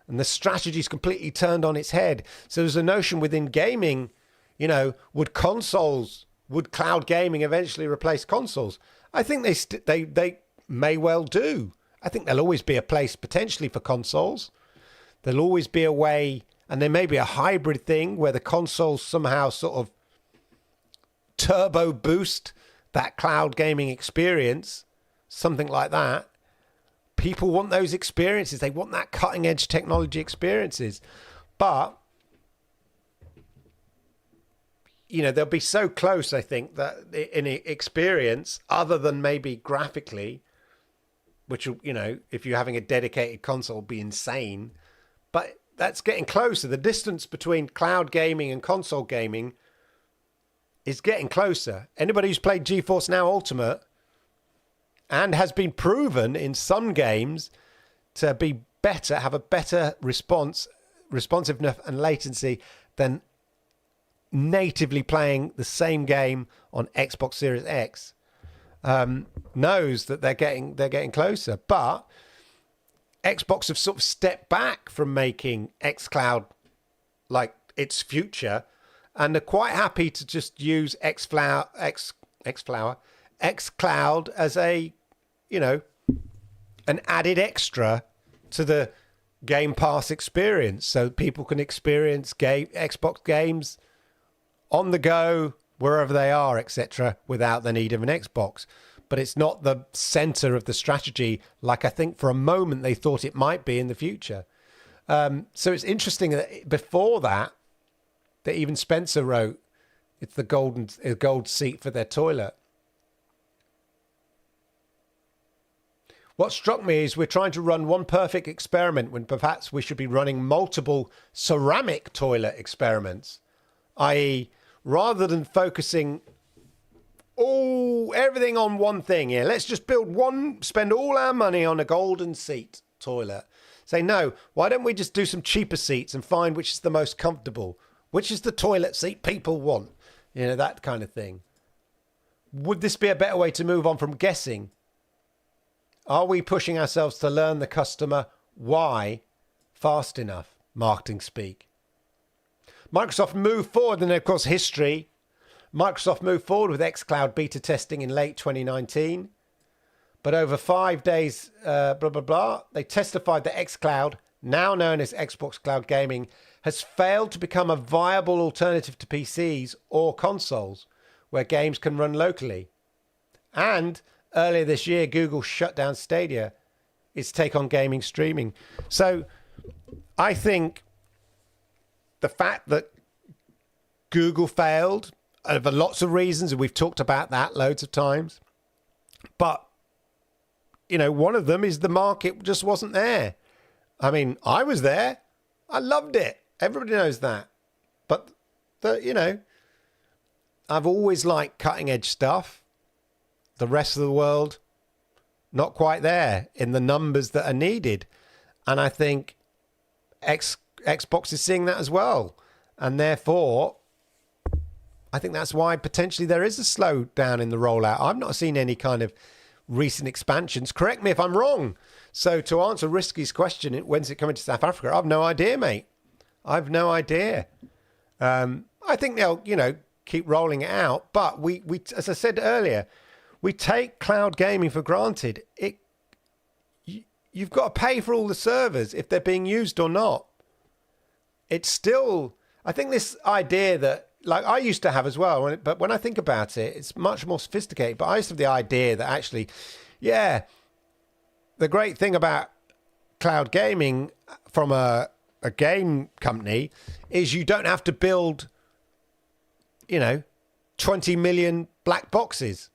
And the strategy's completely turned on its head. So there's a notion within gaming, would cloud gaming eventually replace consoles? I think they may well do. I think there'll always be a place potentially for consoles. There'll always be a way, and there may be a hybrid thing where the consoles somehow sort of turbo boost that cloud gaming experience, something like that. People want those experiences. They want that cutting edge technology experiences. But, they'll be so close, I think, that in experience, other than maybe graphically, which, if you're having a dedicated console, will be insane. But that's getting closer. The distance between cloud gaming and console gaming is getting closer. Anybody who's played GeForce Now Ultimate and has been proven in some games to be better, have a better responsiveness and latency than natively playing the same game on Xbox Series X, knows that they're getting closer. But Xbox have sort of stepped back from making xCloud like its future, and are quite happy to just use xCloud as a, an added extra to the Game Pass experience, so people can experience Xbox games on the go, wherever they are, etc., without the need of an Xbox. But it's not the center of the strategy, like I think for a moment they thought it might be in the future. So it's interesting that before that, that even Spencer wrote. It's the gold seat for their toilet. What struck me is we're trying to run one perfect experiment when perhaps we should be running multiple ceramic toilet experiments, i.e., rather than focusing everything on one thing here. Let's just spend all our money on a golden seat toilet. Say, no, why don't we just do some cheaper seats and find which is the most comfortable? Which is the toilet seat people want? You know, that kind of thing. Would this be a better way to move on from guessing? Are we pushing ourselves to learn the customer why fast enough? Marketing speak. Microsoft moved forward, and of course, history. Microsoft moved forward with Xcloud beta testing in late 2019. But over 5 days, they testified that Xcloud, now known as Xbox Cloud Gaming, has failed to become a viable alternative to PCs or consoles where games can run locally. And earlier this year, Google shut down Stadia, its take on gaming streaming. So I think the fact that Google failed for lots of reasons, and we've talked about that loads of times, but you know, one of them is the market just wasn't there. I mean, I was there. I loved it. Everybody knows that. But, you know, I've always liked cutting edge stuff. The rest of the world, not quite there in the numbers that are needed. And I think Xbox is seeing that as well. And therefore, I think that's why potentially there is a slowdown in the rollout. I've not seen any kind of recent expansions. Correct me if I'm wrong. So to answer Risky's question, when's it coming to South Africa? I've no idea, mate. I've no idea. I think they'll, you know, keep rolling it out. But we as I said earlier, we take cloud gaming for granted. You've got to pay for all the servers if they're being used or not. It's still, I think this idea that, like I used to have as well, but when I think about it, it's much more sophisticated. But I used to have the idea that actually, yeah, the great thing about cloud gaming from a game company is you don't have to build, you know, 20 million black boxes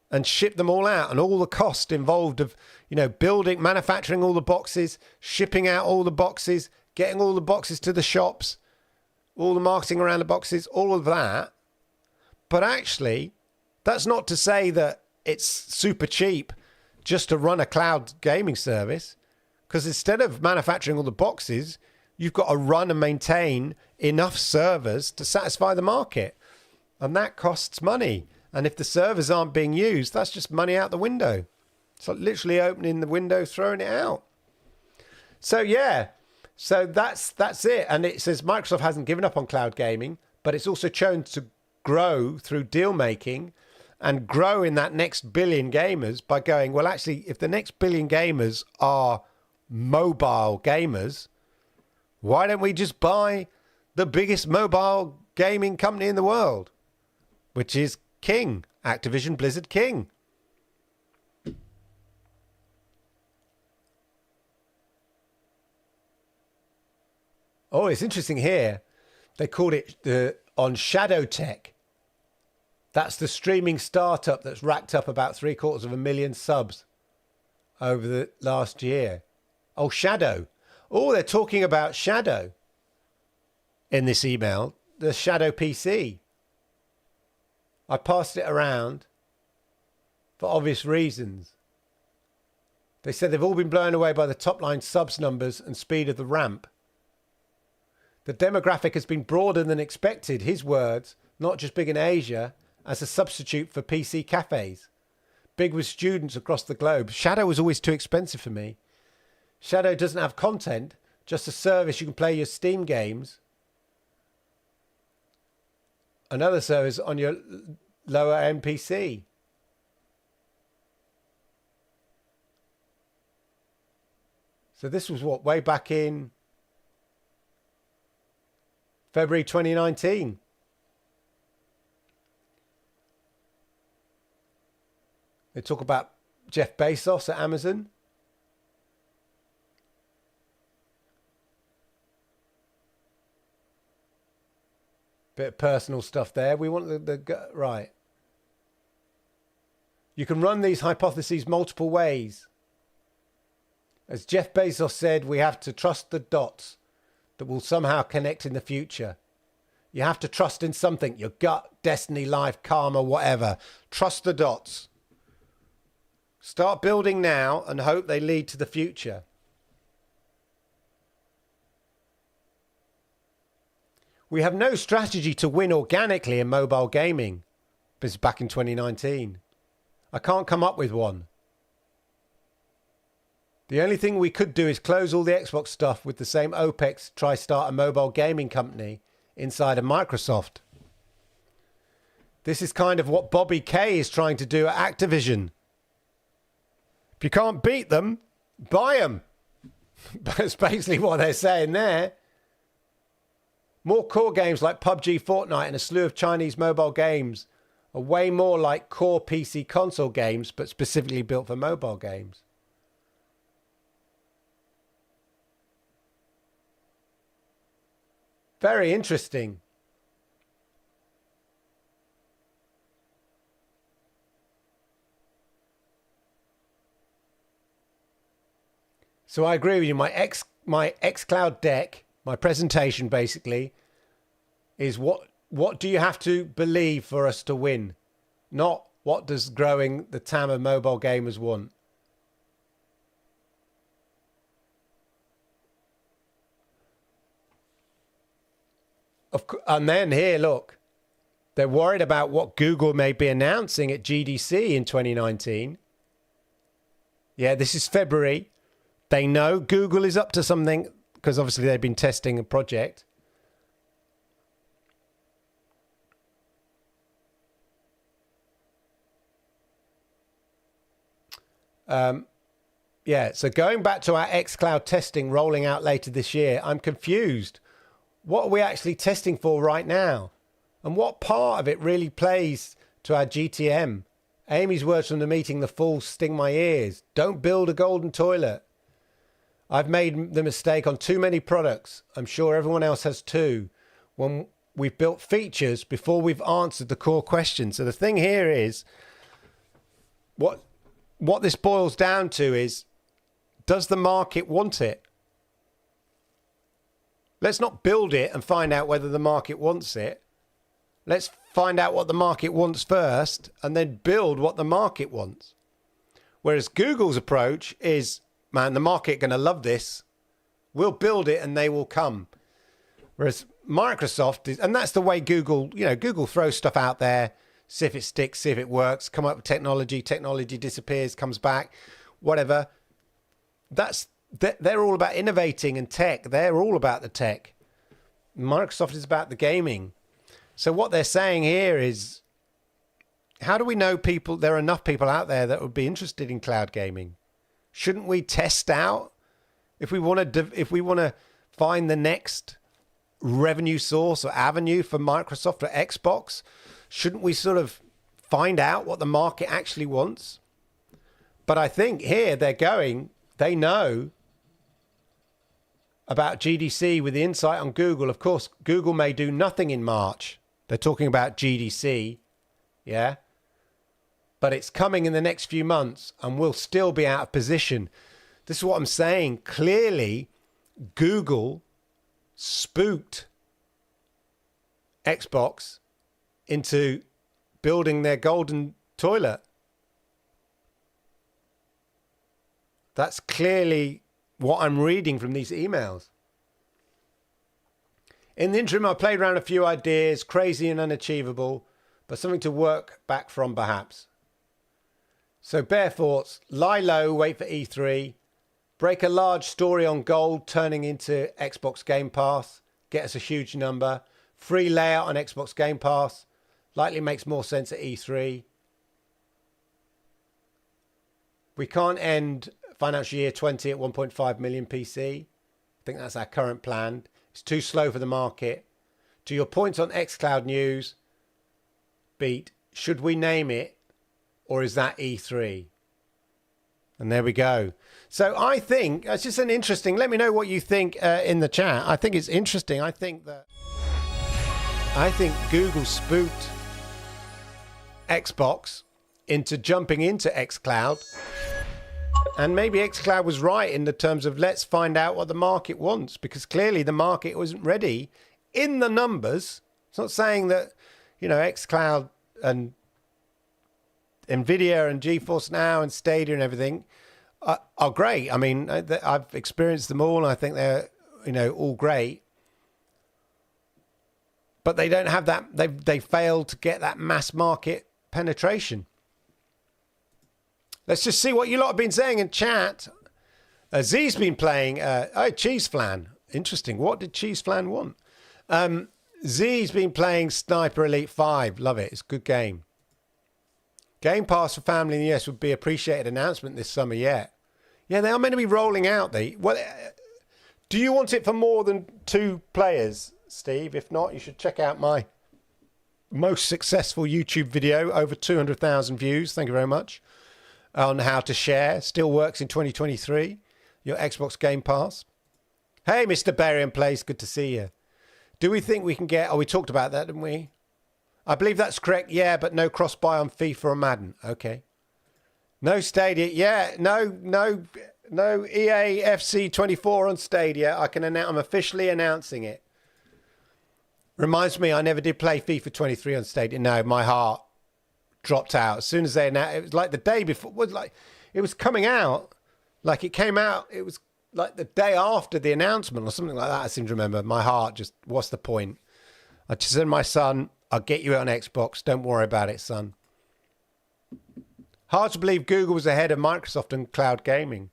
and ship them all out, and all the cost involved of, you know, manufacturing all the boxes, shipping out all the boxes, getting all the boxes to the shops, all the marketing around the boxes, all of that. But actually, that's not to say that it's super cheap just to run a cloud gaming service, because instead of manufacturing all the boxes, you've got to run and maintain enough servers to satisfy the market. And that costs money. And if the servers aren't being used, that's just money out the window. It's like literally opening the window, throwing it out. So, yeah. So that's it. And it says Microsoft hasn't given up on cloud gaming, but it's also chosen to grow through deal making and grow in that next billion gamers by going, well, actually, if the next billion gamers are mobile gamers, why don't we just buy the biggest mobile gaming company in the world, which is King, Activision Blizzard King. Oh, it's interesting here. They called it on Shadow Tech. That's the streaming startup that's racked up about 750,000 subs over the last year. Oh, Shadow. Oh, they're talking about Shadow in this email. The Shadow PC. I passed it around for obvious reasons. They said they've all been blown away by the top line subs numbers and speed of the ramp. The demographic has been broader than expected, his words, not just big in Asia, as a substitute for PC cafes. Big with students across the globe. Shadow was always too expensive for me. Shadow doesn't have content, just a service you can play your Steam games. Another service on your lower end PC. So this was what, way back in February 2019. They talk about Jeff Bezos at Amazon. Bit of personal stuff there. We want right. You can run these hypotheses multiple ways. As Jeff Bezos said, we have to trust the dots that will somehow connect in the future. You have to trust in something, your gut, destiny, life, karma, whatever. Trust the dots. Start building now and hope they lead to the future. We have no strategy to win organically in mobile gaming. This is back in 2019. I can't come up with one. The only thing we could do is close all the Xbox stuff with the same OPEX, try start a mobile gaming company inside of Microsoft. This is kind of what Bobby Kay is trying to do at Activision. If you can't beat them, buy them. That's basically what they're saying there. More core games like PUBG, Fortnite and a slew of Chinese mobile games are way more like core PC console games, but specifically built for mobile games. Very interesting. So I agree with you. My Xcloud deck, my presentation basically, is what do you have to believe for us to win? Not what does growing the TAM of mobile gamers want. And then here, look, they're worried about what Google may be announcing at GDC in 2019. Yeah, this is February. They know Google is up to something because obviously they've been testing a project. Yeah, so going back to our xCloud testing rolling out later this year, I'm confused. What are we actually testing for right now? And what part of it really plays to our GTM? Amy's words from the meeting, the fools sting my ears. Don't build a golden toilet. I've made the mistake on too many products. I'm sure everyone else has too. When we've built features before we've answered the core question. So the thing here is, what this boils down to is, does the market want it? Let's not build it and find out whether the market wants it. Let's find out what the market wants first and then build what the market wants. Whereas Google's approach is, man, the market going to love this. We'll build it and they will come. Whereas Microsoft is, and that's the way Google, Google throws stuff out there, see if it sticks, see if it works, come up with technology disappears, comes back, whatever. They're all about innovating and tech. They're all about the tech. Microsoft is about the gaming. So what they're saying here is, how do we know there are enough people out there that would be interested in cloud gaming? Shouldn't we test out if we want to find the next revenue source or avenue for Microsoft or Xbox? Shouldn't we sort of find out what the market actually wants? But I think here they know about GDC with the insight on Google. Of course, Google may do nothing in March. They're talking about GDC, yeah? But it's coming in the next few months and we'll still be out of position. This is what I'm saying. Clearly, Google spooked Xbox into building their golden toilet. That's clearly what I'm reading from these emails. In the interim, I played around a few ideas, crazy and unachievable, but something to work back from perhaps. So bare thoughts, lie low, wait for E3, break a large story on gold turning into Xbox Game Pass, get us a huge number, free layout on Xbox Game Pass, likely makes more sense at E3. We can't end financial year 20 at 1.5 million PC. I think that's our current plan. It's too slow for the market. To your point on xCloud news, Beat, should we name it or is that E3? And there we go. So I think it's just an interesting, let me know what you think in the chat. I think it's interesting. I think that I think Google spooked Xbox into jumping into Xcloud. And maybe Xcloud was right in the terms of let's find out what the market wants, because clearly the market wasn't ready in the numbers. It's not saying that, you know, Xcloud and Nvidia and GeForce Now and Stadia and everything are great. I mean, I've experienced them all, and I think they're, you know, all great. But they don't have that. They failed to get that mass market penetration. Let's just see what you lot have been saying in chat. Z's been playing. Cheese Flan. Interesting. What did Cheese Flan want? Z's been playing Sniper Elite 5. Love it. It's a good game. Game Pass for family in the US would be appreciated announcement this summer. Yeah, they are meant to be rolling out. Do you want it for more than 2 players, Steve? If not, you should check out my most successful YouTube video. Over 200,000 views. Thank you very much. On how to share. Still works in 2023. Your Xbox Game Pass. Hey, Mr. Barian Place. Good to see you. Do we think we can get... Oh, we talked about that, didn't we? I believe that's correct. Yeah, but no cross-buy on FIFA or Madden. Okay. No Stadia. Yeah, no EA FC 24 on Stadia. I can announce... I'm officially announcing it. Reminds me, I never did play FIFA 23 on Stadia. No, my heart dropped out as soon as they announced. It was like the day before. It was coming out. Like it came out. It was like the day after the announcement or something like that. I seem to remember. My heart just, what's the point? I just said to my son, I'll get you it on Xbox. Don't worry about it, son. Hard to believe Google was ahead of Microsoft in cloud gaming.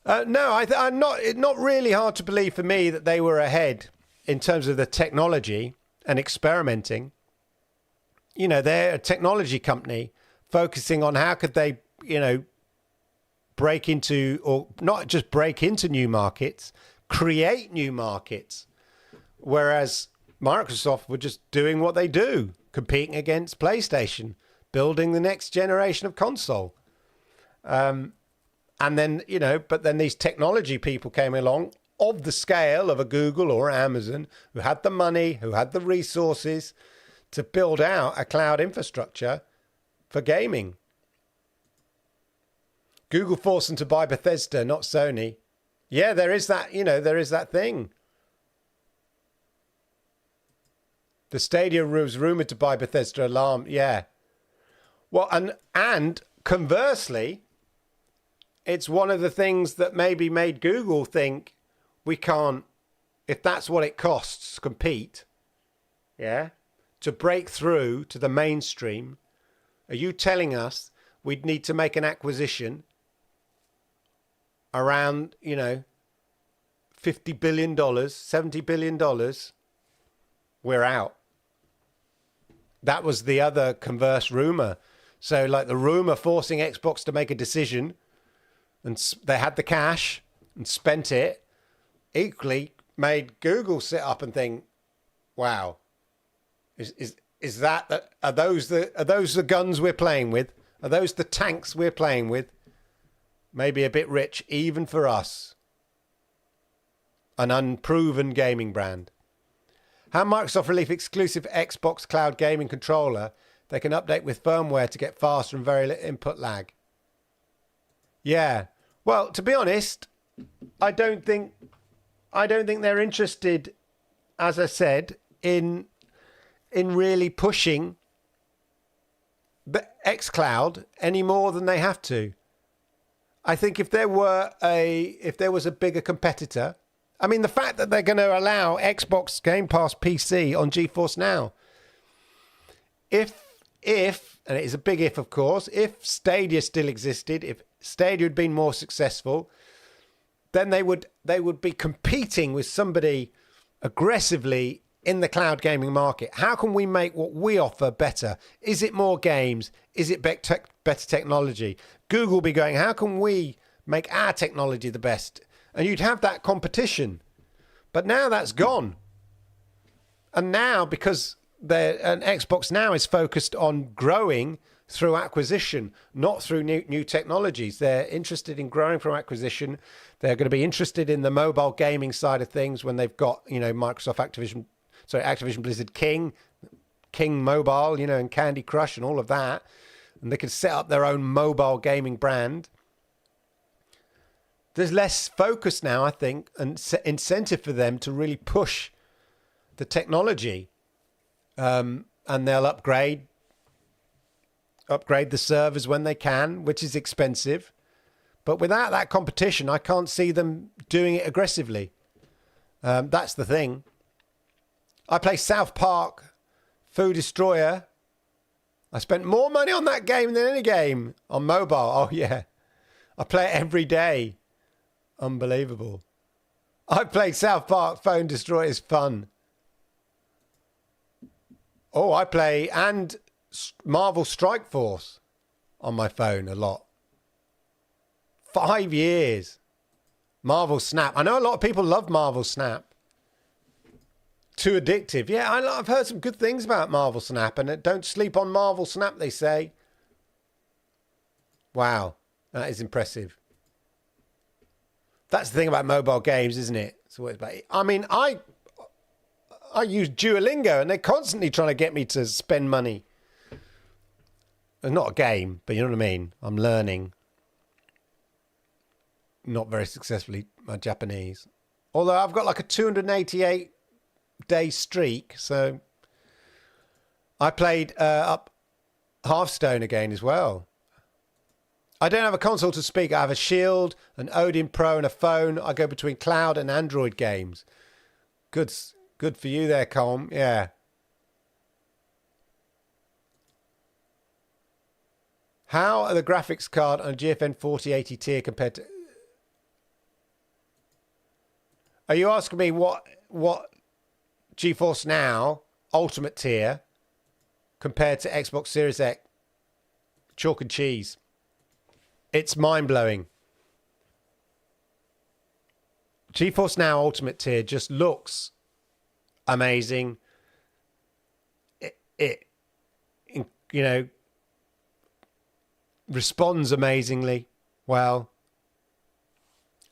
No, I'm not really hard to believe for me that they were ahead in terms of the technology and experimenting. You know, they're a technology company focusing on how could they, you know, break into, or not just break into new markets, create new markets. Whereas Microsoft were just doing what they do, competing against PlayStation, building the next generation of console. And then, you know, but then these technology people came along of the scale of a Google or Amazon, who had the money, who had the resources to build out a cloud infrastructure for gaming. Google forced them to buy Bethesda, not Sony. Yeah, there is that, you know, there is that thing. The Stadia was rumored to buy Bethesda Alarm. Yeah. Well, and conversely, it's one of the things that maybe made Google think we can't, if that's what it costs to compete, yeah, to break through to the mainstream. Are you telling us we'd need to make an acquisition around, you know, $50 billion, $70 billion? We're out. That was the other converse rumor. So like the rumor forcing Xbox to make a decision, and they had the cash and spent it, equally made Google sit up and think, wow, is that are those the guns we're playing with? Are those the tanks we're playing with? Maybe a bit rich even for us. An unproven gaming brand. How Microsoft release exclusive Xbox cloud gaming controller they can update with firmware to get faster and very little input lag. Yeah. Well, to be honest, I don't think they're interested, as I said, in really pushing the Xcloud any more than they have to. I think if there was a bigger competitor, I mean, the fact that they're going to allow Xbox Game Pass PC on GeForce Now, if and it is a big if, of course, if Stadia still existed, if Stadia had been more successful, then they would be competing with somebody aggressively in the cloud gaming market. How can we make what we offer better? Is it more games? Is it better technology? Google will be going, how can we make our technology the best? And you'd have that competition. But now that's gone. And now, because Xbox Now is focused on growing through acquisition, not through new technologies. They're interested in growing from acquisition. They're going to be interested in the mobile gaming side of things when they've got, you know, Microsoft-Activision sorry, Activision Blizzard King Mobile, you know, and Candy Crush and all of that. And they could set up their own mobile gaming brand. There's less focus now, I think, and incentive for them to really push the technology. And they'll upgrade the servers when they can, which is expensive. But without that competition, I can't see them doing it aggressively. That's the thing. I play South Park Food Destroyer. I spent more money on that game than any game on mobile. Oh, yeah. I play it every day. Unbelievable. I played South Park Phone Destroyer. It's fun. Oh, I play and Marvel Strike Force on my phone a lot. 5 years. Marvel Snap. I know a lot of people love Marvel Snap. Too addictive. Yeah, I've heard some good things about Marvel Snap, and don't sleep on Marvel Snap, they say. Wow, that is impressive. That's the thing about mobile games, isn't it? It's always about. I mean, I use Duolingo, and they're constantly trying to get me to spend money. It's not a game, but you know what I mean. I'm learning. Not very successfully my Japanese. Although I've got like a 288-day streak, so I played up Hearthstone again as well. I don't have a console to speak. I have a Shield, an Odin Pro, and a phone. I go between cloud and Android games. Good for you there, Colm. Yeah. How are the graphics card on a GFN 4080 tier compared to... Are you asking me what GeForce Now Ultimate tier compared to Xbox Series X? Chalk and cheese. It's mind-blowing. GeForce Now Ultimate tier just looks amazing. It you know, responds amazingly well.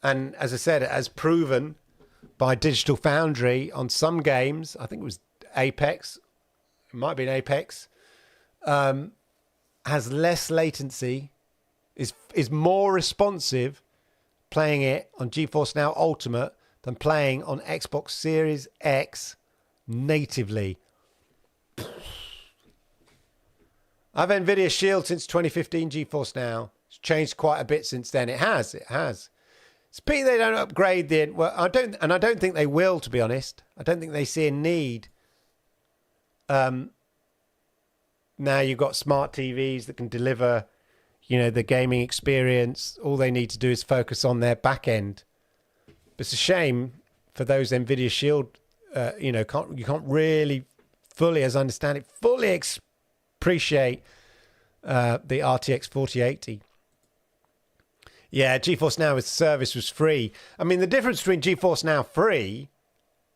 And as I said, it has proven by Digital Foundry on some games, I think it was Apex, it might be an Apex, has less latency, is more responsive playing it on GeForce Now Ultimate than playing on Xbox Series X natively. I've had Nvidia Shield since 2015 GeForce Now. It's changed quite a bit since then. It has. It's a pity they don't upgrade the... Well, I don't think they will, to be honest. I don't think they see a need. Now you've got smart TVs that can deliver, you know, the gaming experience. All they need to do is focus on their back end. But it's a shame for those Nvidia Shield, you can't really fully, as I understand it, fully appreciate the RTX 4080. Yeah, GeForce Now as service was free. I mean, the difference between GeForce Now Free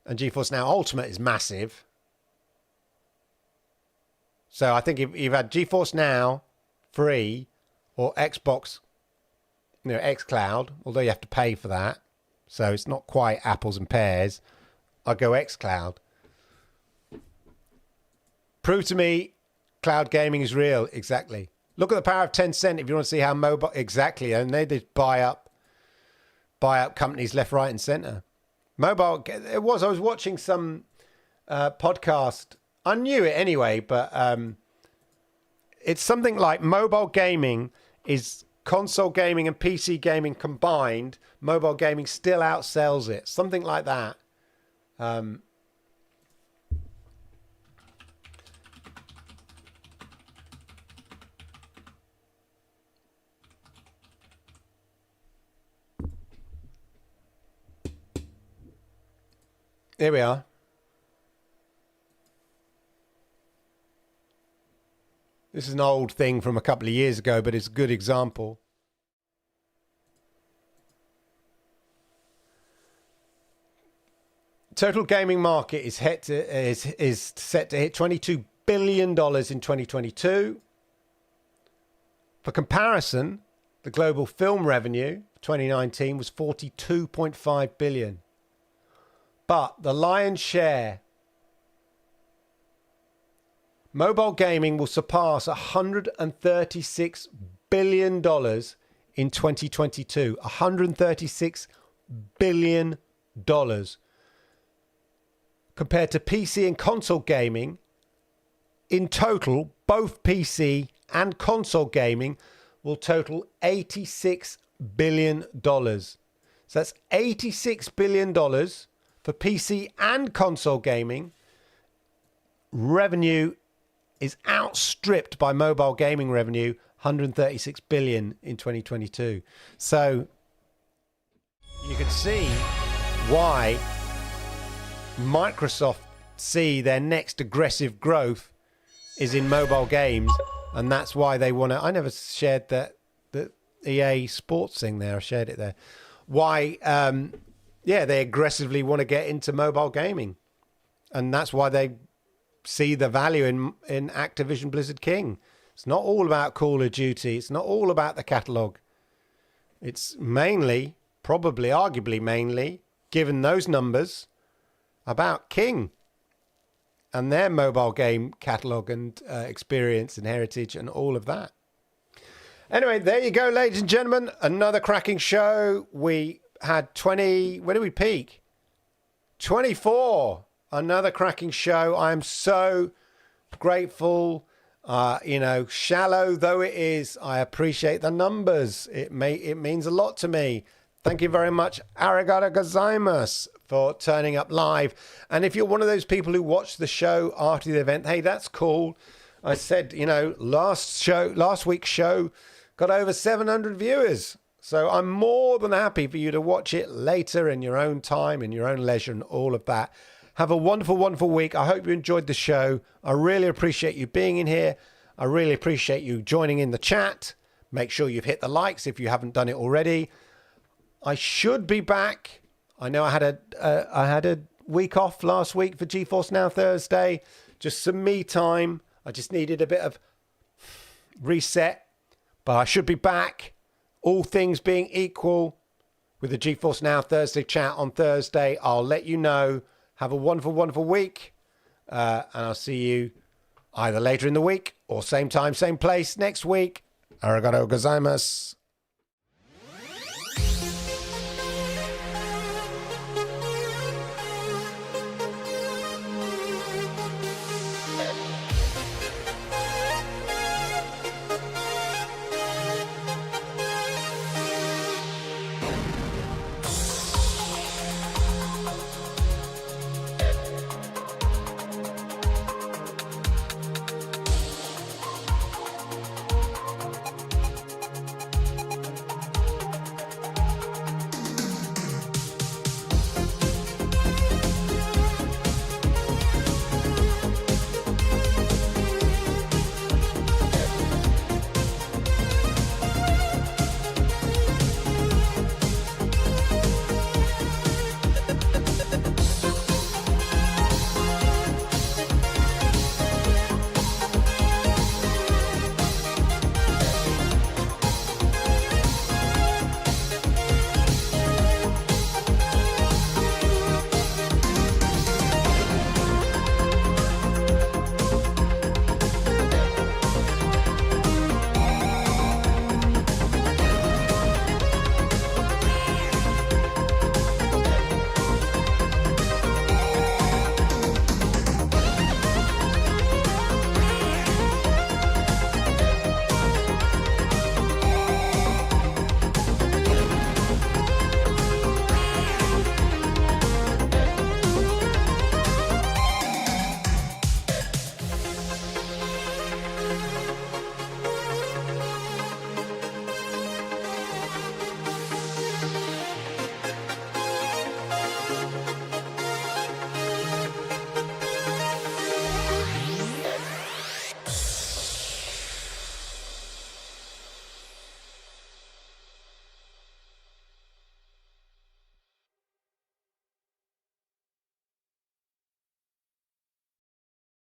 and GeForce Now Ultimate is massive. So I think if you've had GeForce Now Free or Xbox, you know, Xcloud, although you have to pay for that, so it's not quite apples and pears, I'll go Xcloud. Prove to me cloud gaming is real. Exactly. Look at the power of Tencent if you want to see how mobile... Exactly. And they just buy up companies left, right and centre. Mobile... I was watching some podcast. I knew it anyway, but it's something like mobile gaming is console gaming and PC gaming combined. Mobile gaming still outsells it. Something like that. Here we are. This is an old thing from a couple of years ago, but it's a good example. Total gaming market is set to hit $22 billion in 2022. For comparison, the global film revenue for 2019 was $42.5 billion. But the lion's share Mobile gaming will surpass $136 billion in 2022. $136 billion. Compared to PC and console gaming, in total, both PC and console gaming will total $86 billion. So that's $86 billion for PC and console gaming. Revenue is outstripped by mobile gaming revenue, 136 billion in 2022. So you can see why Microsoft see their next aggressive growth is in mobile games, and that's why they want to. I never shared the EA Sports thing there. I shared it there. Why they aggressively want to get into mobile gaming, and that's why they see the value in Activision Blizzard King. It's not all about Call of Duty. It's not all about the catalogue. It's mainly, probably, arguably mainly, given those numbers, about King and their mobile game catalogue and experience and heritage and all of that. Anyway, there you go, ladies and gentlemen. Another cracking show. We had 20... Where did we peak? 24. Another cracking show. I am so grateful. Shallow though it is, I appreciate the numbers. It means a lot to me. Thank you very much, arigato gozaimasu, for turning up live. And if you're one of those people who watch the show after the event, hey, that's cool. I said, last week's show got over 700 viewers. So I'm more than happy for you to watch it later in your own time, in your own leisure and all of that. Have a wonderful, wonderful week. I hope you enjoyed the show. I really appreciate you being in here. I really appreciate you joining in the chat. Make sure you've hit the likes if you haven't done it already. I should be back. I know I had a week off last week for GeForce Now Thursday. Just some me time. I just needed a bit of reset. But I should be back. All things being equal, with the GeForce Now Thursday chat on Thursday. I'll let you know. Have a wonderful, wonderful week. And I'll see you either later in the week or same time, same place next week. Arigato gozaimasu.